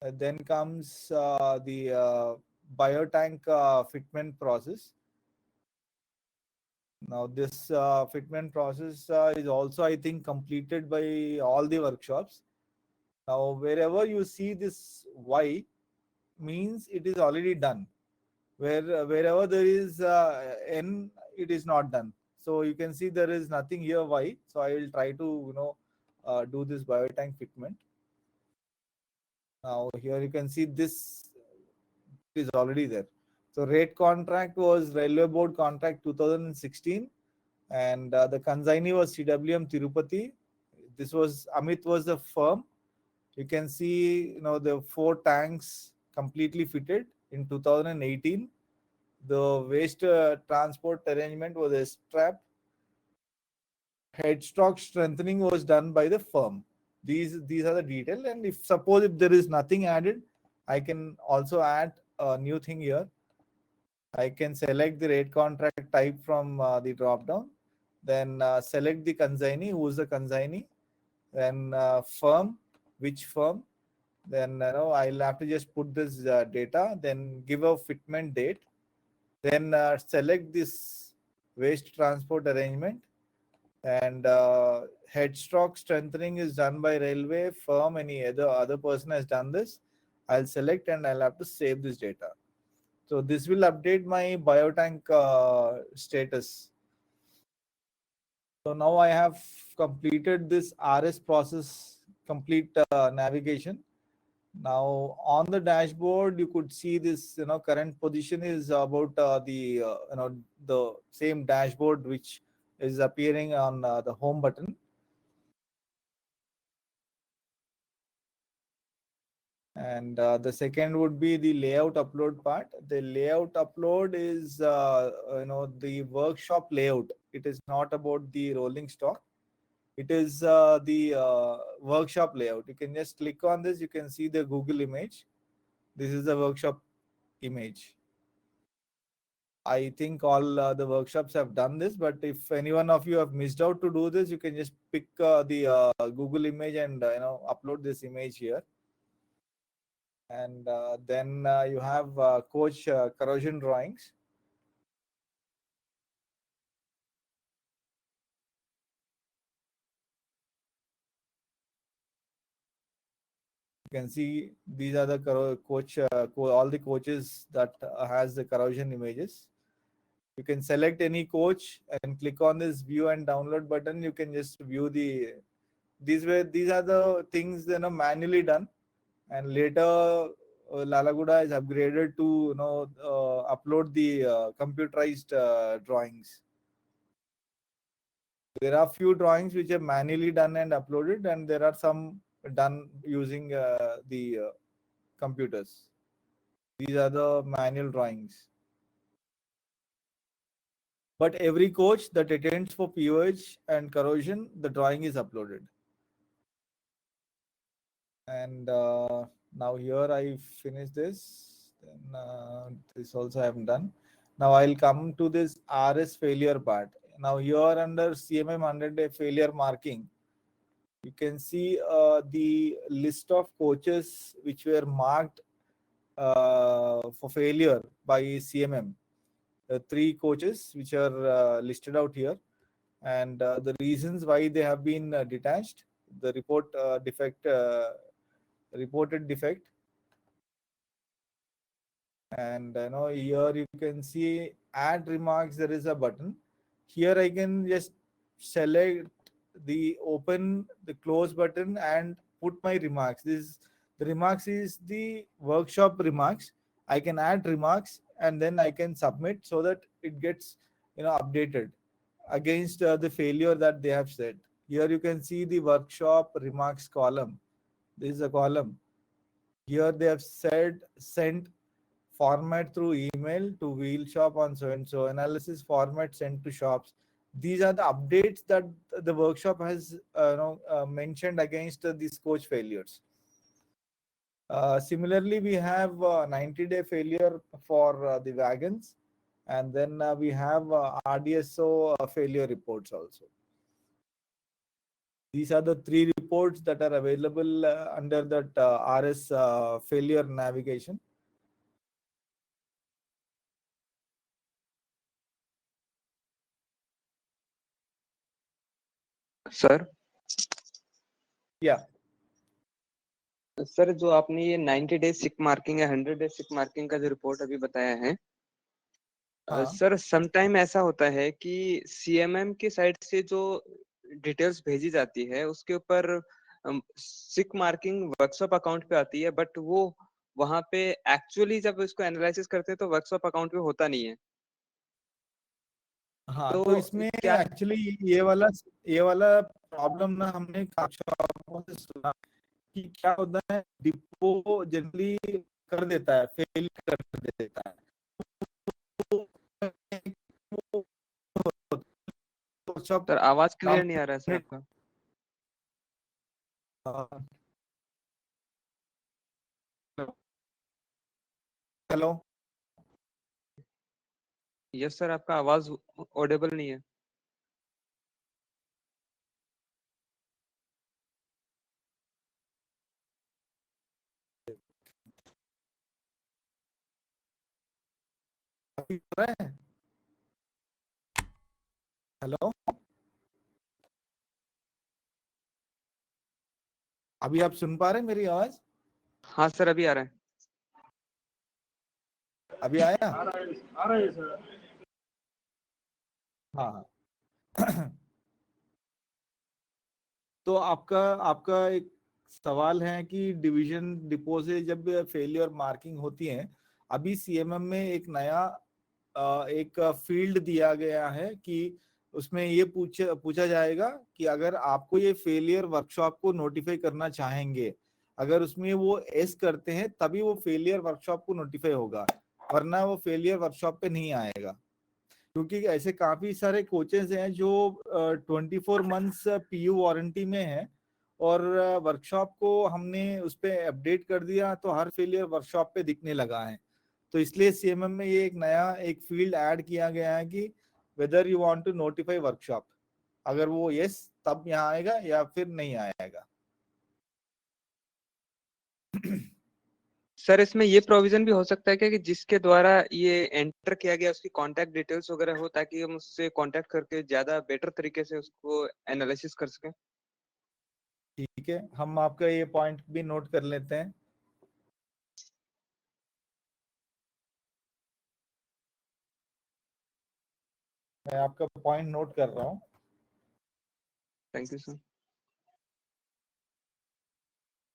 Then comes the biotank fitment process. Now this fitment process is also, I think, completed by all the workshops. Now wherever you see this Y means it is already done. Wherever there is N, it is not done. So you can see there is nothing here Y. So I will try to do this biotank fitment. Now here you can see this is already there. So rate contract was Railway Board contract 2016, and the consignee was CWM Tirupati. This was Amit was the firm. You can see the 4 tanks completely fitted in 2018. The waste transport arrangement was a strap. Headstock strengthening was done by the firm. These are the detail, and if suppose if there is nothing added, I can also add a new thing here. I can select the rate contract type from the drop down, then select the consignee, who is the consignee, then firm, which firm, then I'll have to just put this data, then give a fitment date, then select this waste transport arrangement, and headstock strengthening is done by railway firm, any other person has done this. I'll select and I'll have to save this data. So this will update my biotank status. So now I have completed this RS process complete navigation. Now on the dashboard, you could see this, current position is about the same dashboard which is appearing on the home button. And the second would be the layout upload part. The layout upload is, the workshop layout. It is not about the rolling stock. It is the workshop layout. You can just click on this. You can see the Google image. This is the workshop image. I think all the workshops have done this, but if any one of you have missed out to do this, you can just pick the Google image and upload this image here. And then you have coach corrosion drawings. You can see these are the all the coaches that has the corrosion images. You can select any coach and click on this view and download button. You can just view these are the things manually done, and later Lalaguda is upgraded to upload the computerized drawings. There are few drawings which are manually done and uploaded, and there are some done using the computers. These are the manual drawings. But every coach that attends for POH and corrosion, the drawing is uploaded. And now here I finish this. Then this also I have done. Now I'll come to this RS failure part. Now here under CMM 100-day failure marking, you can see the list of coaches which were marked for failure by CMM. 3 coaches which are listed out here, and the reasons why they have been detached, the reported defect. And here you can see add remarks. There is a button here. I can just select the open the close button and put my remarks. The remarks is the workshop remarks. I can add remarks and then I can submit so that it gets updated against the failure that they have said. Here you can see the workshop remarks column. This is a column. Here they have said sent format through email to wheel shop on so and so, analysis format sent to shops. These are the updates that the workshop has mentioned against these coach failures. Similarly, we have 90-day failure for the wagons, and then we have RDSO failure reports also. These are the 3 reports that are available under that RS failure navigation. Sir या sir जो आपने ये 90 days सिक marking या 100 days सिक marking का जो report अभी बताया है, सर समटाइम ऐसा होता है कि सीएमएम की साइड से जो डिटेल्स भेजी जाती है उसके ऊपर सिक मार्किंग वर्कशॉप अकाउंट पे आती है, बट वो वहां पे एक्चुअली जब इसको एनालिसिस करते हैं तो वर्कशॉप अकाउंट पे होता नहीं है। हाँ, तो इसमें एक्चुअली ये वाला प्रॉब्लम ना हमने शॉपों से सुना कि क्या होता है, डिपो जनरली कर देता है, फेल कर देता है। सर आवाज क्लियर नहीं आ रहा है सर आपका। हेलो, यस सर, आपका आवाज ऑडिबल नहीं है। हेलो, अभी आप सुन पा रहे हैं मेरी आवाज? हाँ सर, अभी आ रहा है। अभी आया? आ रहा है सर। हाँ तो आपका आपका एक सवाल है कि डिवीजन डिपो से जब फेलियर मार्किंग होती है, अभी सीएमएम में एक नया एक फील्ड दिया गया है कि उसमें ये पूछा जाएगा कि अगर आपको ये फेलियर वर्कशॉप को नोटिफाई करना चाहेंगे, अगर उसमें वो एस करते हैं तभी वो फेलियर वर्कशॉप को नोटिफाई होगा, वरना वो फेलियर वर्कशॉप पे नहीं आएगा। क्योंकि ऐसे काफी सारे कोचेस हैं जो 24 मंथ्स पीयू वारंटी में है और वर्कशॉप को हमने उस पर अपडेट कर दिया तो हर फेलियर वर्कशॉप पे दिखने लगा है। तो इसलिए सीएमएम में ये एक नया एक फील्ड ऐड किया गया है कि whether you want to notify workshop, अगर वो यस तब यहाँ आएगा या फिर नहीं आएगा। सर इसमें ये प्रोविजन भी हो सकता है क्या कि जिसके द्वारा ये एंटर किया गया उसकी कांटेक्ट डिटेल्स वगैरह हो, ताकि हम उससे कांटेक्ट करके ज्यादा बेटर तरीके से उसको एनालिसिस कर सकें? ठीक है, हम आपका ये पॉइंट भी नोट कर लेते हैं। मैं आपका पॉइंट नोट कर रहा हूँ। Thank you sir.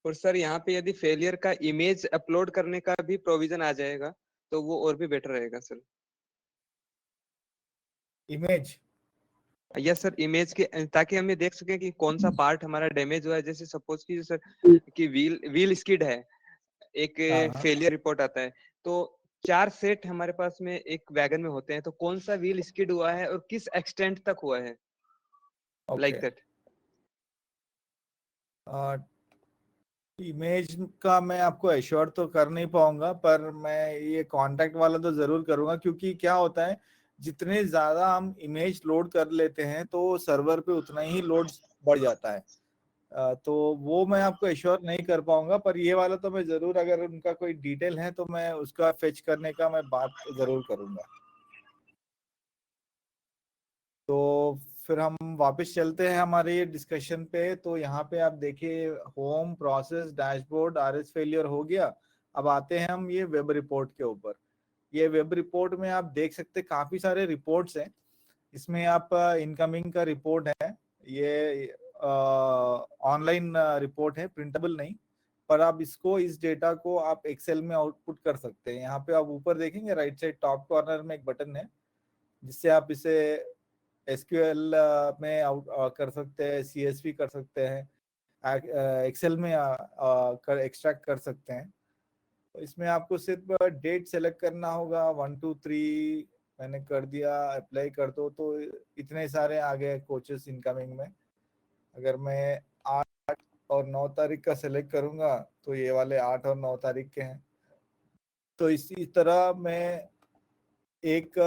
और सर यहाँ पे यदि फेलियर का इमेज अपलोड करने का भी प्रोविजन आ जाएगा तो वो और भी बेटर रहेगा sir. Image? Yes sir, image के, ताकि हम ये देख सकें कि कौन सा पार्ट हमारा डैमेज हुआ है। जैसे सपोज की सर कि व्हील स्किड है, एक हाँ फेलियर रिपोर्ट आता है, तो 4 सेट हमारे पास में एक वैगन में होते हैं, तो कौन सा व्हील स्किड हुआ है और किस एक्सटेंट तक हुआ है, लाइक दैट। इमेज का मैं आपको एश्योर तो कर नहीं पाऊंगा, पर मैं ये कांटेक्ट वाला तो जरूर करूंगा, क्योंकि क्या होता है जितने ज्यादा हम इमेज लोड कर लेते हैं तो सर्वर पे उतना ही लोड बढ़ जाता है। तो वो मैं आपको एश्योर नहीं कर पाऊंगा, पर ये वाला तो मैं जरूर, अगर उनका कोई डिटेल है तो मैं उसका फेच करने का मैं बात जरूर करूंगा। तो फिर हम वापस चलते हैं हमारे ये डिस्कशन पे। तो यहाँ पे आप देखिए, home, process, dashboard, RS failure हो गया। अब आते हैं हम ये वेब रिपोर्ट के ऊपर। ये वेब रिपोर्ट में आप देख सकते हैं काफी सारे रिपोर्ट्स हैं। इसमें आप इनकमिंग का रिपोर्ट है, ये ऑनलाइन रिपोर्ट है, प्रिंटेबल नहीं, पर आप इसको, इस डेटा को आप एक्सेल में आउटपुट कर सकते हैं। यहाँ पे आप ऊपर देखेंगे राइट साइड टॉप कॉर्नर में एक बटन है जिससे आप इसे एसक्यूएल में आउट कर सकते हैं, सीएसवी कर सकते हैं, एक्सेल में एक्सट्रैक्ट कर सकते हैं। तो इसमें आपको सिर्फ डेट सेलेक्ट करना होगा, 1 2 3 मैंने कर दिया, अप्लाई कर दो तो इतने सारे आ गए कोचेस इनकमिंग में। अगर मैं 8 और 9 तारीख का सेलेक्ट करूंगा तो ये वाले 8 और 9 तारीख के हैं। तो इसी तरह मैं एक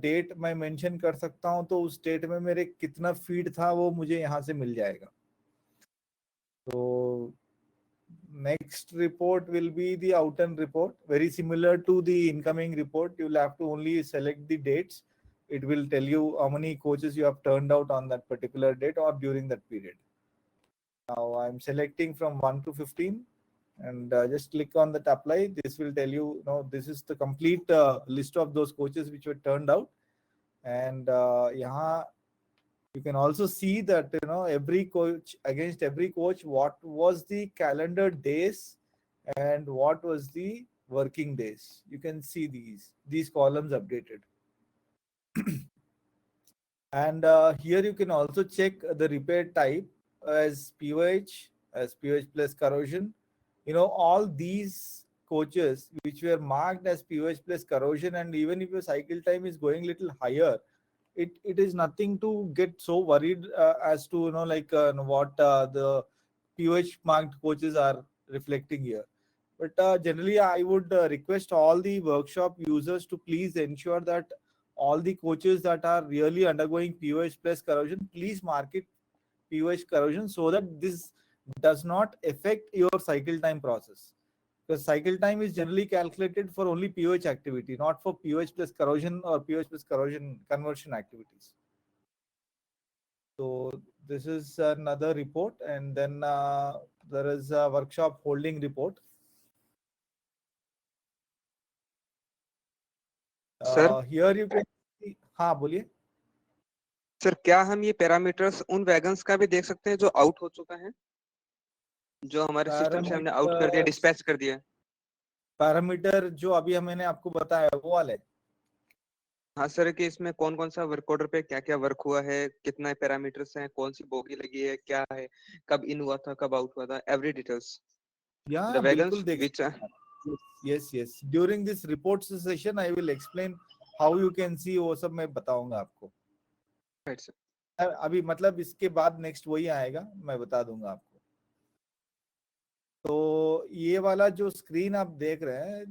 डेट मैं मेंशन कर सकता हूं, तो उस डेट में मेरे कितना फीड था वो मुझे यहाँ से मिल जाएगा। तो next report will be the out-and report, very similar to the incoming report. You will have to only select the dates. It will tell you how many coaches you have turned out on that particular date or during that period. Now I'm selecting from 1 to 15 and just click on that apply. This will tell you, this is the complete list of those coaches which were turned out. And यहाँ you can also see that every coach, against every coach, what was the calendar days and what was the working days. You can see these columns updated. And here you can also check the repair type as POH, as POH plus corrosion. All these coaches which were marked as POH plus corrosion, and even if your cycle time is going little higher, it is nothing to get so worried as to what the POH marked coaches are reflecting here. But generally I would request all the workshop users to please ensure that all the coaches that are really undergoing POH plus corrosion, please mark it POH corrosion, so that this does not affect your cycle time process. Because cycle time is generally calculated for only POH activity, not for POH plus corrosion or POH plus corrosion conversion activities. So this is another report, and then there is a workshop holding report. Sir Here you can see, हाँ बोलिए। Sir क्या हम ये parameters उन wagons का भी देख सकते हैं जो आउट हो चुका है, जो हमारे सिस्टम से हमने आउट कर दिया, डिस्पैच कर दिया? पैरामीटर जो अभी मैंने आपको बताया वो वाले। हाँ सर, कि इसमें कौन कौन सा वर्क ऑर्डर पे क्या क्या वर्क हुआ है, कितना पैरामीटर्स हैं, कौन सी बोगी लगी है, क्या है, कब इन हुआ था, कब आउट हुआ था, एवरी डिटेल्स द बिल्कुल वैगन्स देख विच। yes during this report session I will explain how you can see, वो सब मैं बताऊंगा आपको। Right sir. अभी मतलब इसके बाद नेक्स्ट वही आएगा, मैं बता दूंगा आपको। तो ये वाला जो स्क्रीन आप देख रहे हैं,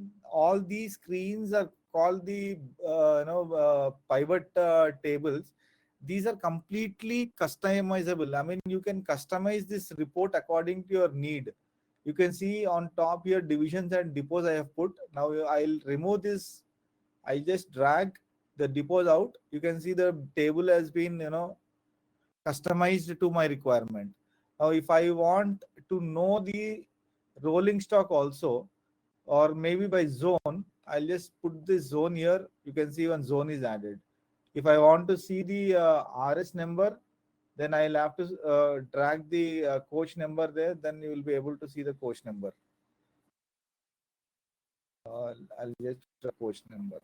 all the screens are called the pivot tables. These are completely customizable. I mean, you can customize this report according to your need. You can see on top here divisions and depots I have put. Now I'll remove this. I just drag the depots out. You can see the table has been customized to my requirement. Now if I want to know the rolling stock also, or maybe by zone, I'll just put this zone here. You can see one zone is added. If I want to see the RS number, then I'll have to drag the coach number there. Then you will be able to see the coach number. I'll just drag coach number.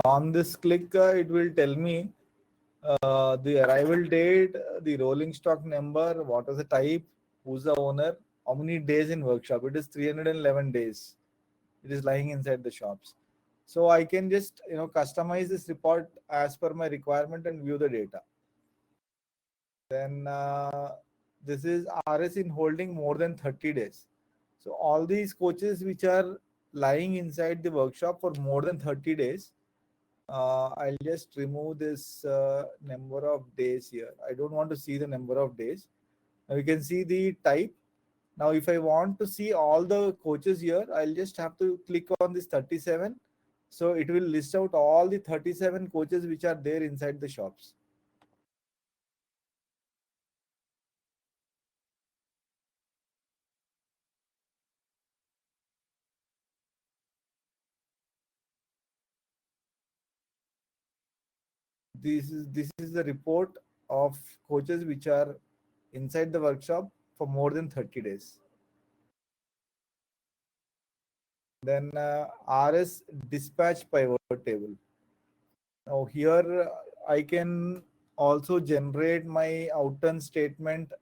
On this click, it will tell me the arrival date, the rolling stock number, what is the type, who's the owner, how many days in workshop. It is 311 days. It is lying inside the shops. So I can just customize this report as per my requirement and view the data. Then this is RS in holding more than 30 days. So all these coaches which are lying inside the workshop for more than 30 days, I'll just remove this number of days here. I don't want to see the number of days. Now you can see the type. Now if I want to see all the coaches here, I'll just have to click on this 37. So it will list out all the 37 coaches which are there inside the shops. This is the report of coaches which are inside the workshop for more than 30 days. Then RS dispatch pivot table. Now here I can also generate my outturn statement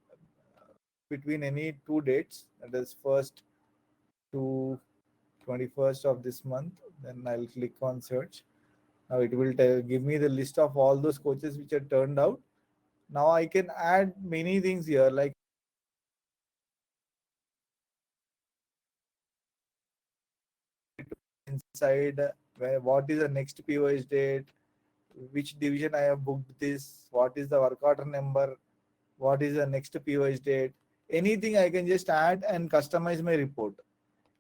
between any two dates, that is 1st to 21st of this month. Then I'll click on search. Now it will give me the list of all those coaches which are turned out. Now I can add many things here, like inside what is the next POS date, which division I have booked this, what is the work order number, what is the next POS date. Anything I can just add and customize my report.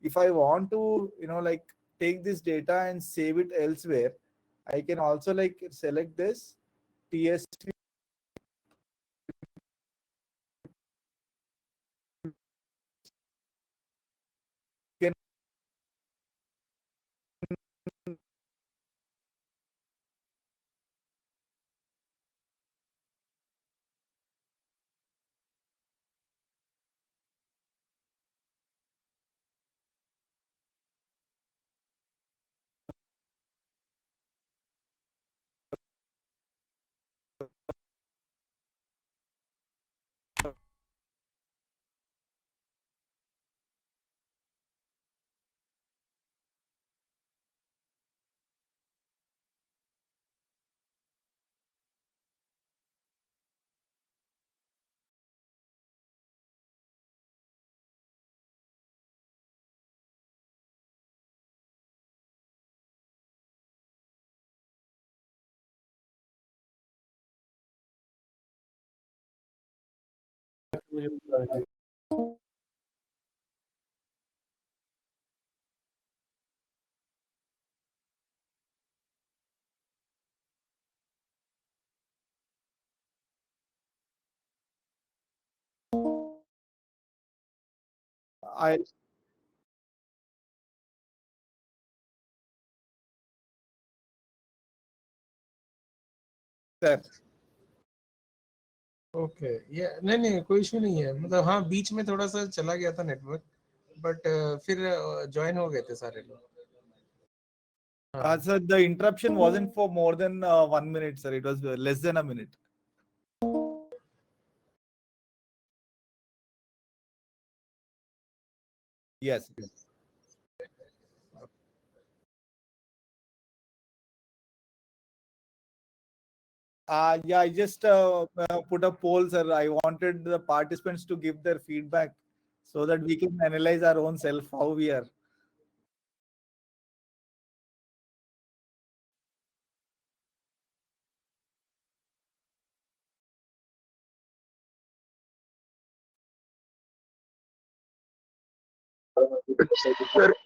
If I want to take this data and save it elsewhere, I can also select this TSP. Can I sir. Okay, ये नहीं नहीं कोई issue नहीं है, मतलब हाँ बीच में थोड़ा सा चला गया था नेटवर्क, बट फिर ज्वाइन हो गए थे सारे लोग। Sir, the interruption wasn't for more than 1 minute, sir. It was less than a minute. Yes. Yeah, I just put a poll, sir. I wanted the participants to give their feedback so that we can analyze our own self, how we are.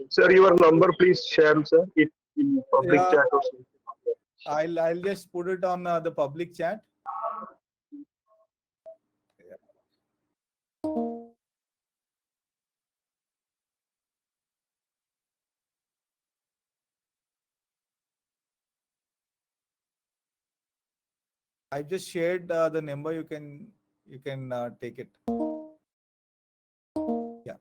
Sir, your number please share, sir, if in public Yeah. chat or something. I'll just put it on the public chat. I just shared the number. You can take it. Yeah.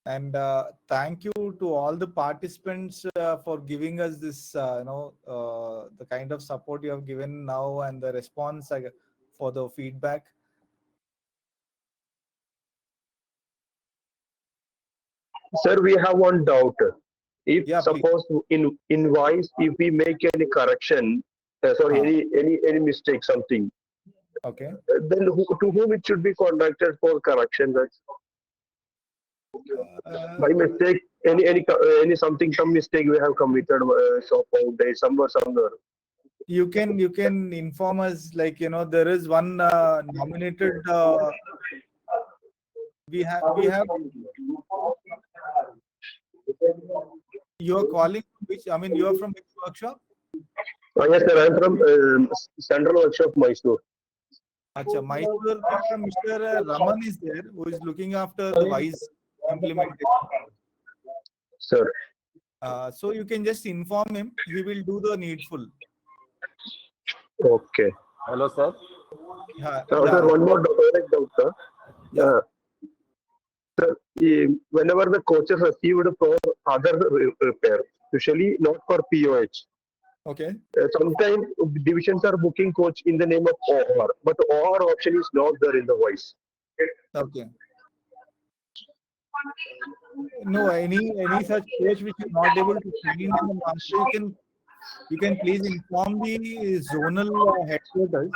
And thank you to all the participants for giving us this, the kind of support you have given now and the response for the feedback. Sir, we have one doubt. If Yeah, please. suppose in voice, if we make any correction, any mistake, something, Okay. then to whom it should be contacted for correction? By mistake, any something, some mistake we have committed, somewhere. You can inform us, like, there is one nominated. We have. You are calling which? I mean, you are from which workshop? Yes, sir. I am from Central Workshop, Mysore. Acha, Mysore, Mr. Raman is there, who is looking after the WISE implementation. Sir. So you can just inform him. He will do the needful. Okay. Hello, sir. Sir, one more doubt, sir. Yeah. Sir, whenever the coaches received for other repair, usually not for POH. Okay. Sometimes divisions are booking coach in the name of OR, but OR option is not there in the voice. Okay. No, any such coach which is not able to find in the market, you can please inform the zonal headquarters.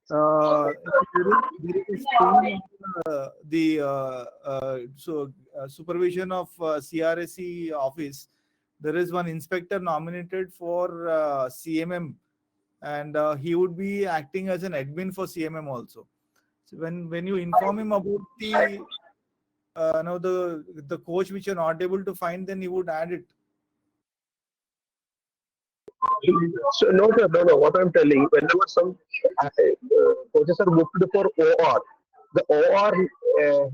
There is the supervision of CRSE office. There is one inspector nominated for CMM, and he would be acting as an admin for CMM also. So when you inform him about the coach which you're not able to find, then he would add it. So no, sir, no. What I'm telling, whenever some coaches are booked for OR, the OR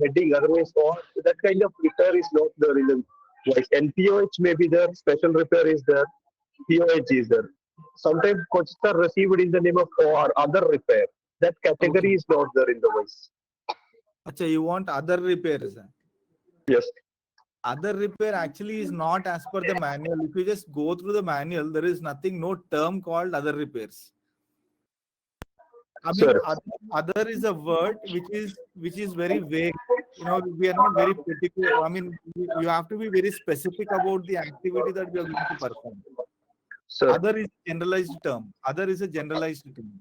heading, otherwise OR, that kind of repair is not there in the voice. NPOH may be there, special repair is there, POH is there. Sometimes coaches are received in the name of OR, other repair. That category is not there in the voice. Acha, you want other repairs? Yes. Other repair actually is not as per the manual. If you just go through the manual, there is no term called other repairs. I mean, other is a word which is very vague. We are not very particular. I mean, you have to be very specific about the activity that we are going to perform. Sir. Other is generalized term. Other is a generalized term.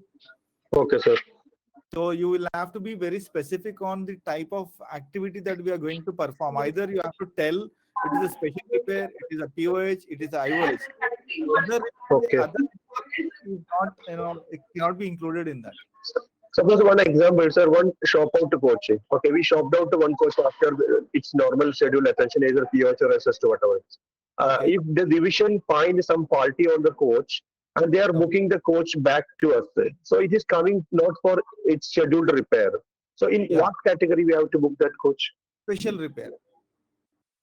Okay, sir. So you will have to be very specific on the type of activity that we are going to perform. Either you have to tell It is a special repair. It is a POH. It is a IOH. Okay. Other is not, it cannot be included in that. Suppose one example, sir, one shop out coaching. Okay, we shopped out to one coach after its normal schedule attention, either POH or SS to whatever. Okay. If the division finds some faulty on the coach and they are booking the coach back to us, so it is coming not for its scheduled repair. So in what category we have to book that coach? Special repair.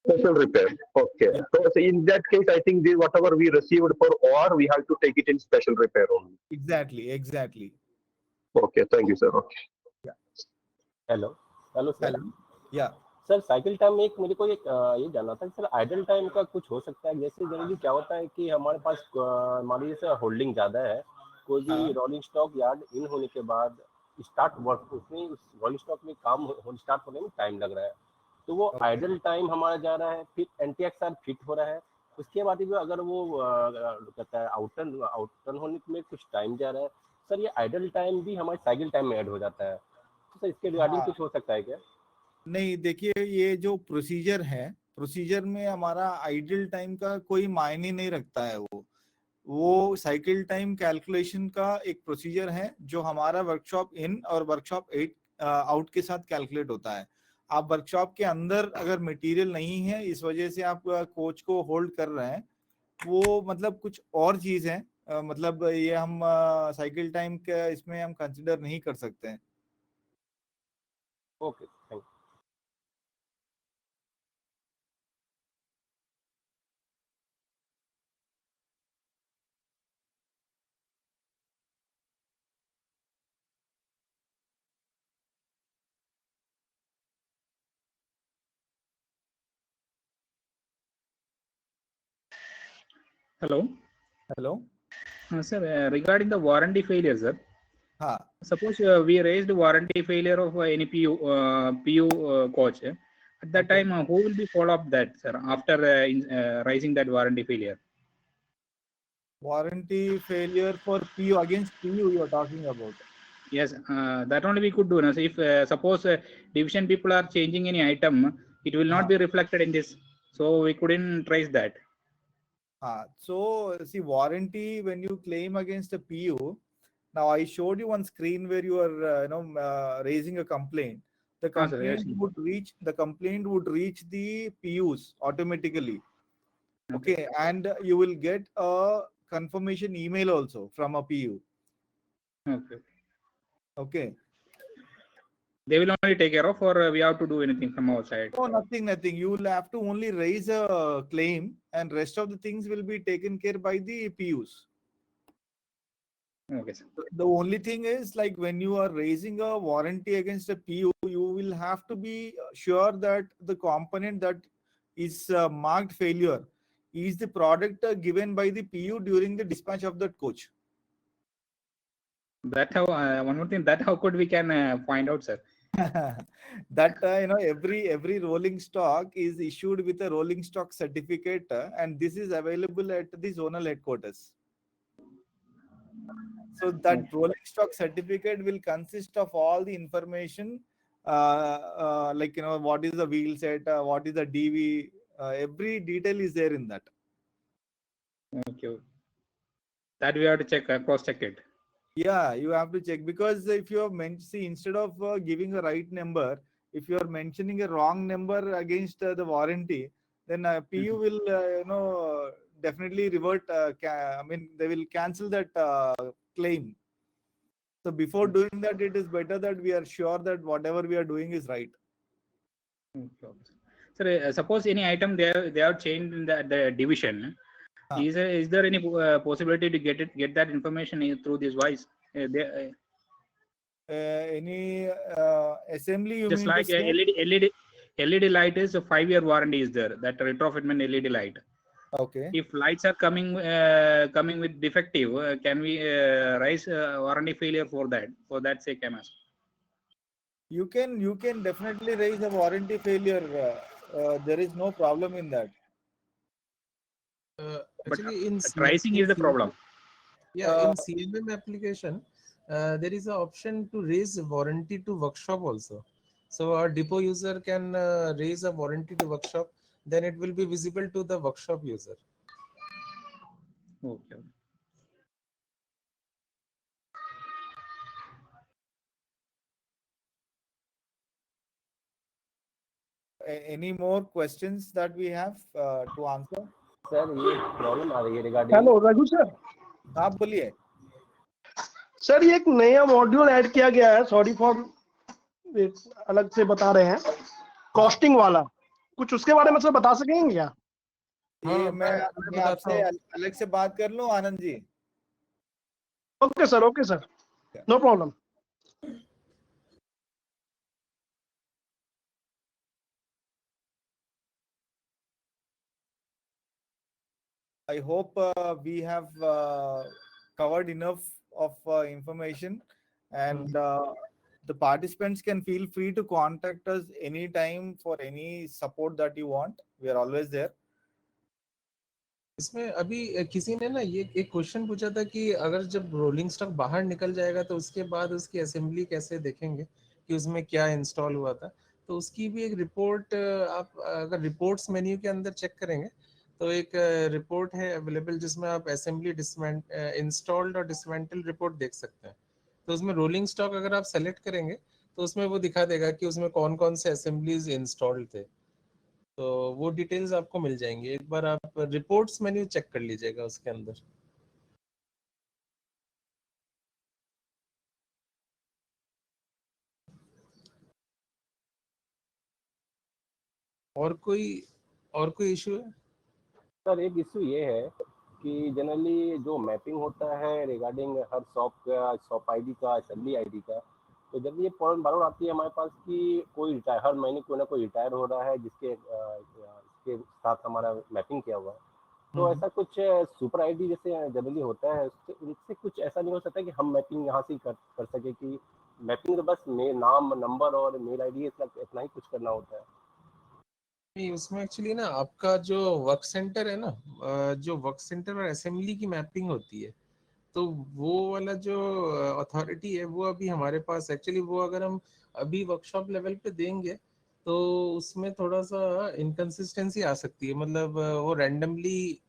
Special repair. Okay. Yeah. So in that case, I think whatever we received for OR, we have to take it in special repair only. Exactly. Okay. Thank you, sir. Okay. Yeah. Hello sir. Hello. Yeah. Sir cycle time में एक मेरे को एक ये जानना था कि sir idle time का कुछ हो सकता है. जैसे जनरली क्या होता है कि हमारे पास हमारी जैसे होल्डिंग ज़्यादा है, कोई भी रोलिंग स्टॉक यार्ड इन होने के बाद स्टार्ट वर्क उसमें उस रोलिंग स्टॉक में काम स्टार्ट होने में टाइम लग रहा है, तो वो आइडल टाइम हमारा जा रहा है, फिर NTXR फिट हो रहा है, उसके बाद भी अगर वो कहता है आउटर्न होने में कुछ टाइम जा रहा है, सर ये आइडल टाइम भी हमारे साइकिल टाइम में ऐड हो जाता है, तो सर इसके रिगार्डिंग कुछ हो सकता है क्या? नहीं, देखिए, ये जो प्रोसीजर है, प्रोसीजर में हमारा आइडल टाइम का कोई मायने नहीं रखता है. वो साइकिल टाइम कैलकुलेशन का एक प्रोसीजर है जो हमारा वर्कशॉप इन और वर्कशॉप आउट के साथ कैलकुलेट होता है. आप वर्कशॉप के अंदर अगर मटेरियल नहीं है, इस वजह से आप कोच को होल्ड कर रहे हैं, वो मतलब कुछ और चीज है. मतलब ये हम साइकिल टाइम का इसमें हम कंसिडर नहीं कर सकते हैं. Okay, thank you. Hello. Sir, regarding the warranty failure, sir. Suppose we raised warranty failure of any PU coach. At that time, who will be follow up that, sir, after raising that warranty failure? Warranty failure for PU, against PU you are talking about? Yes, that only we could do. No? So if suppose division people are changing any item, it will not be reflected in this. So we couldn't trace that. So see, warranty, when you claim against a PU, now I showed you one screen where you are raising a complaint. The complaint would reach the PUs automatically. Okay, and you will get a confirmation email also from a PU. Okay. They will only take care of, or we have to do anything from our side? No, nothing. You will have to only raise a claim, and rest of the things will be taken care by the PUs. Okay, sir. The only thing is, like, when you are raising a warranty against a PU, you will have to be sure that the component that is marked failure is the product given by the PU during the dispatch of that coach. That how one more thing, that how could we can find out, sir? That every rolling stock is issued with a rolling stock certificate, and this is available at the zonal headquarters. So that rolling stock certificate will consist of all the information, like what is the wheel set, what is the DV, every detail is there in that. Okay. That we have to check, cross check it. Yeah, you have to check, because if you have see, instead of giving a right number, if you are mentioning a wrong number against the warranty, then PU will definitely revert. They will cancel that claim. So before doing that, it is better that we are sure that whatever we are doing is right. Okay. Sir, suppose any item they have changed in the division. Is there any possibility to get that information through this voice? Any assembly, you just mean like to say? LED light is a 5-year warranty is there, that retrofitment LED light. Okay. If lights are coming with defective, can we raise warranty failure for that sake, I'm asking? You can definitely raise a warranty failure. There is no problem in that. Actually, in tracing is the problem. Yeah, in CMM application, there is an option to raise warranty to workshop also. So our depot user can raise a warranty to workshop. then it will be visible to the workshop user. Okay. Any more questions that we have to answer? Sir ये problem आ रही है regarding hello Raghu sir, आप बोलिए sir ये एक नया module add किया गया है, सॉरी फॉर अलग से बता रहे हैं, कॉस्टिंग वाला, कुछ उसके बारे में सर बता सकेंगे क्या? ये मैं बताता आपसे हूँ। अलग से बात कर लूं Anand ji? Okay sir, no problem. I hope we have covered enough of information, and the participants can feel free to contact us anytime for any support that you want. We are always there. इसमें अभी किसी ने ना ये एक question पूछा था कि अगर जब रोलिंग स्टॉक बाहर निकल जाएगा तो उसके बाद उसकी असेंबली कैसे देखेंगे कि उसमें क्या इंस्टॉल हुआ था। तो उसकी भी एक रिपोर्ट आप अगर रिपोर्ट्स मेन्यू के अंदर चेक करेंगे तो एक रिपोर्ट है अवेलेबल जिसमें आप असेंबली इंस्टॉल्ड और डिसमेंटल रिपोर्ट देख सकते हैं। तो उसमें रोलिंग स्टॉक अगर आप सेलेक्ट करेंगे तो उसमें वो दिखा देगा कि उसमें कौन कौन से असेंबलीज इंस्टॉल्ड थे। तो वो डिटेल्स आपको मिल जाएंगी, एक बार आप रिपोर्ट्स मेन्यू चेक कर लीजिएगा उसके अंदर। और कोई इशू है? सर एक इशू ये है कि जनरली जो मैपिंग होता है रिगार्डिंग हर शॉप का, शॉप आईडी का, असेंबली आईडी का, तो जब ये प्रॉब्लम बार आती है हमारे पास कि कोई रिटायर, हर महीने कोई ना कोई रिटायर हो रहा है जिसके इसके साथ हमारा मैपिंग किया हुआ है, तो ऐसा कुछ सुपर आईडी जैसे जनरली होता है उससे उनसे कुछ ऐसा नहीं हो सकता कि हम मैपिंग यहाँ से कर सके कि मैपिंग तो बस नाम, नंबर और मेल आईडी इतना ही कुछ करना होता है? नहीं, उसमें एक्चुअली ना आपका जो वर्क सेंटर है ना, जो वर्क सेंटर और असेंबली की मैपिंग होती है, तो वो वाला जो अथॉरिटी है वो अभी हमारे पास एक्चुअली, वो अगर हम अभी वर्कशॉप लेवल पे देंगे तो उसमें थोड़ा सा इनकंसिस्टेंसी आ सकती है। मतलब वो रैंडमली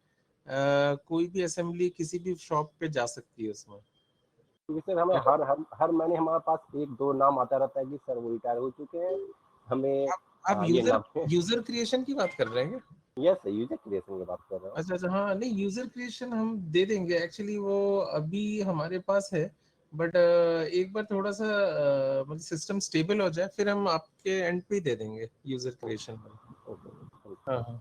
कोई भी असेंबली किसी भी शॉप पे जा सकती है उसमें। क्योंकि सर हमें हर महीने हमारे पास एक दो नाम आता रहता है कि सर वो रिटायर हो चुके हैं, हमें आप ये नाम है। यूजर क्रिएशन की बात कर रहे हैं क्या? यस, यूजर क्रिएशन की बात कर रहा हूँ। अच्छा, हाँ, नहीं, यूजर क्रिएशन हम दे देंगे एक्चुअली, वो अभी हमारे पास है, बट एक बार थोड़ा सा मतलब सिस्टम स्टेबल हो जाए फिर हम आपके एंड पे ही दे देंगे यूजर क्रिएशन पर। हाँ हाँ।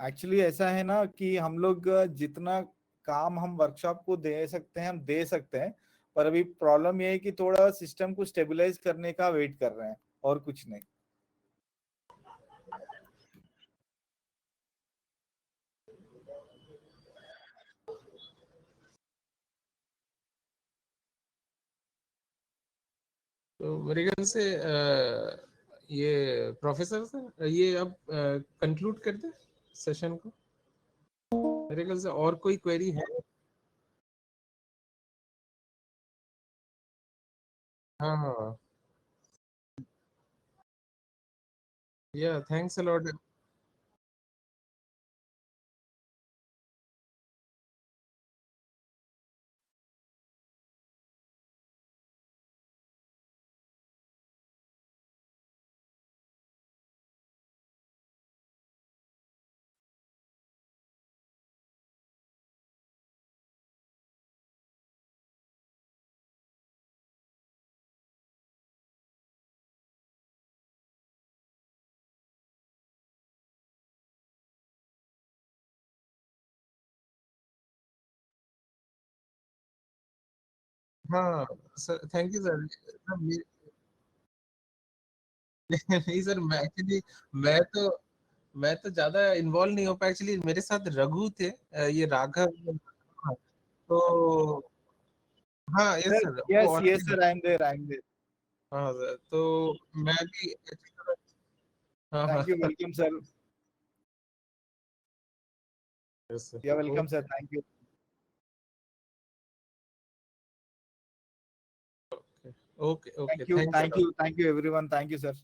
एक्चुअली ऐसा है ना कि हम लोग जितना काम हम वर्कशॉप को दे सकते हैं हम दे सकते हैं, पर अभी प्रॉब्लम ये है कि थोड़ा सिस्टम को स्टेबलाइज करने का वेट कर रहे हैं, और कुछ नहीं। तो मेरे ख्याल से ये प्रोफेसर सर, ये अब कंक्लूड कर दे सेशन को। मेरे ख्याल से और कोई क्वेरी है? हाँ हाँ, या थैंक्स अ लॉट। हाँ सर, थैंक यू सर। नहीं सर, मैं तो ज्यादा इन्वॉल्व नहीं हो पाया एक्चुअली, मेरे साथ रघु थे, ये राघव। हाँ, तो हाँ, यस सर, वो yes yes already. Sir, I am there. हाँ सर, तो मैं भी हाँ हाँ। Thank you, welcome sir. Yes sir, yeah welcome sir, thank you. Okay okay, thanks a thank lot. You everyone, thank you sir.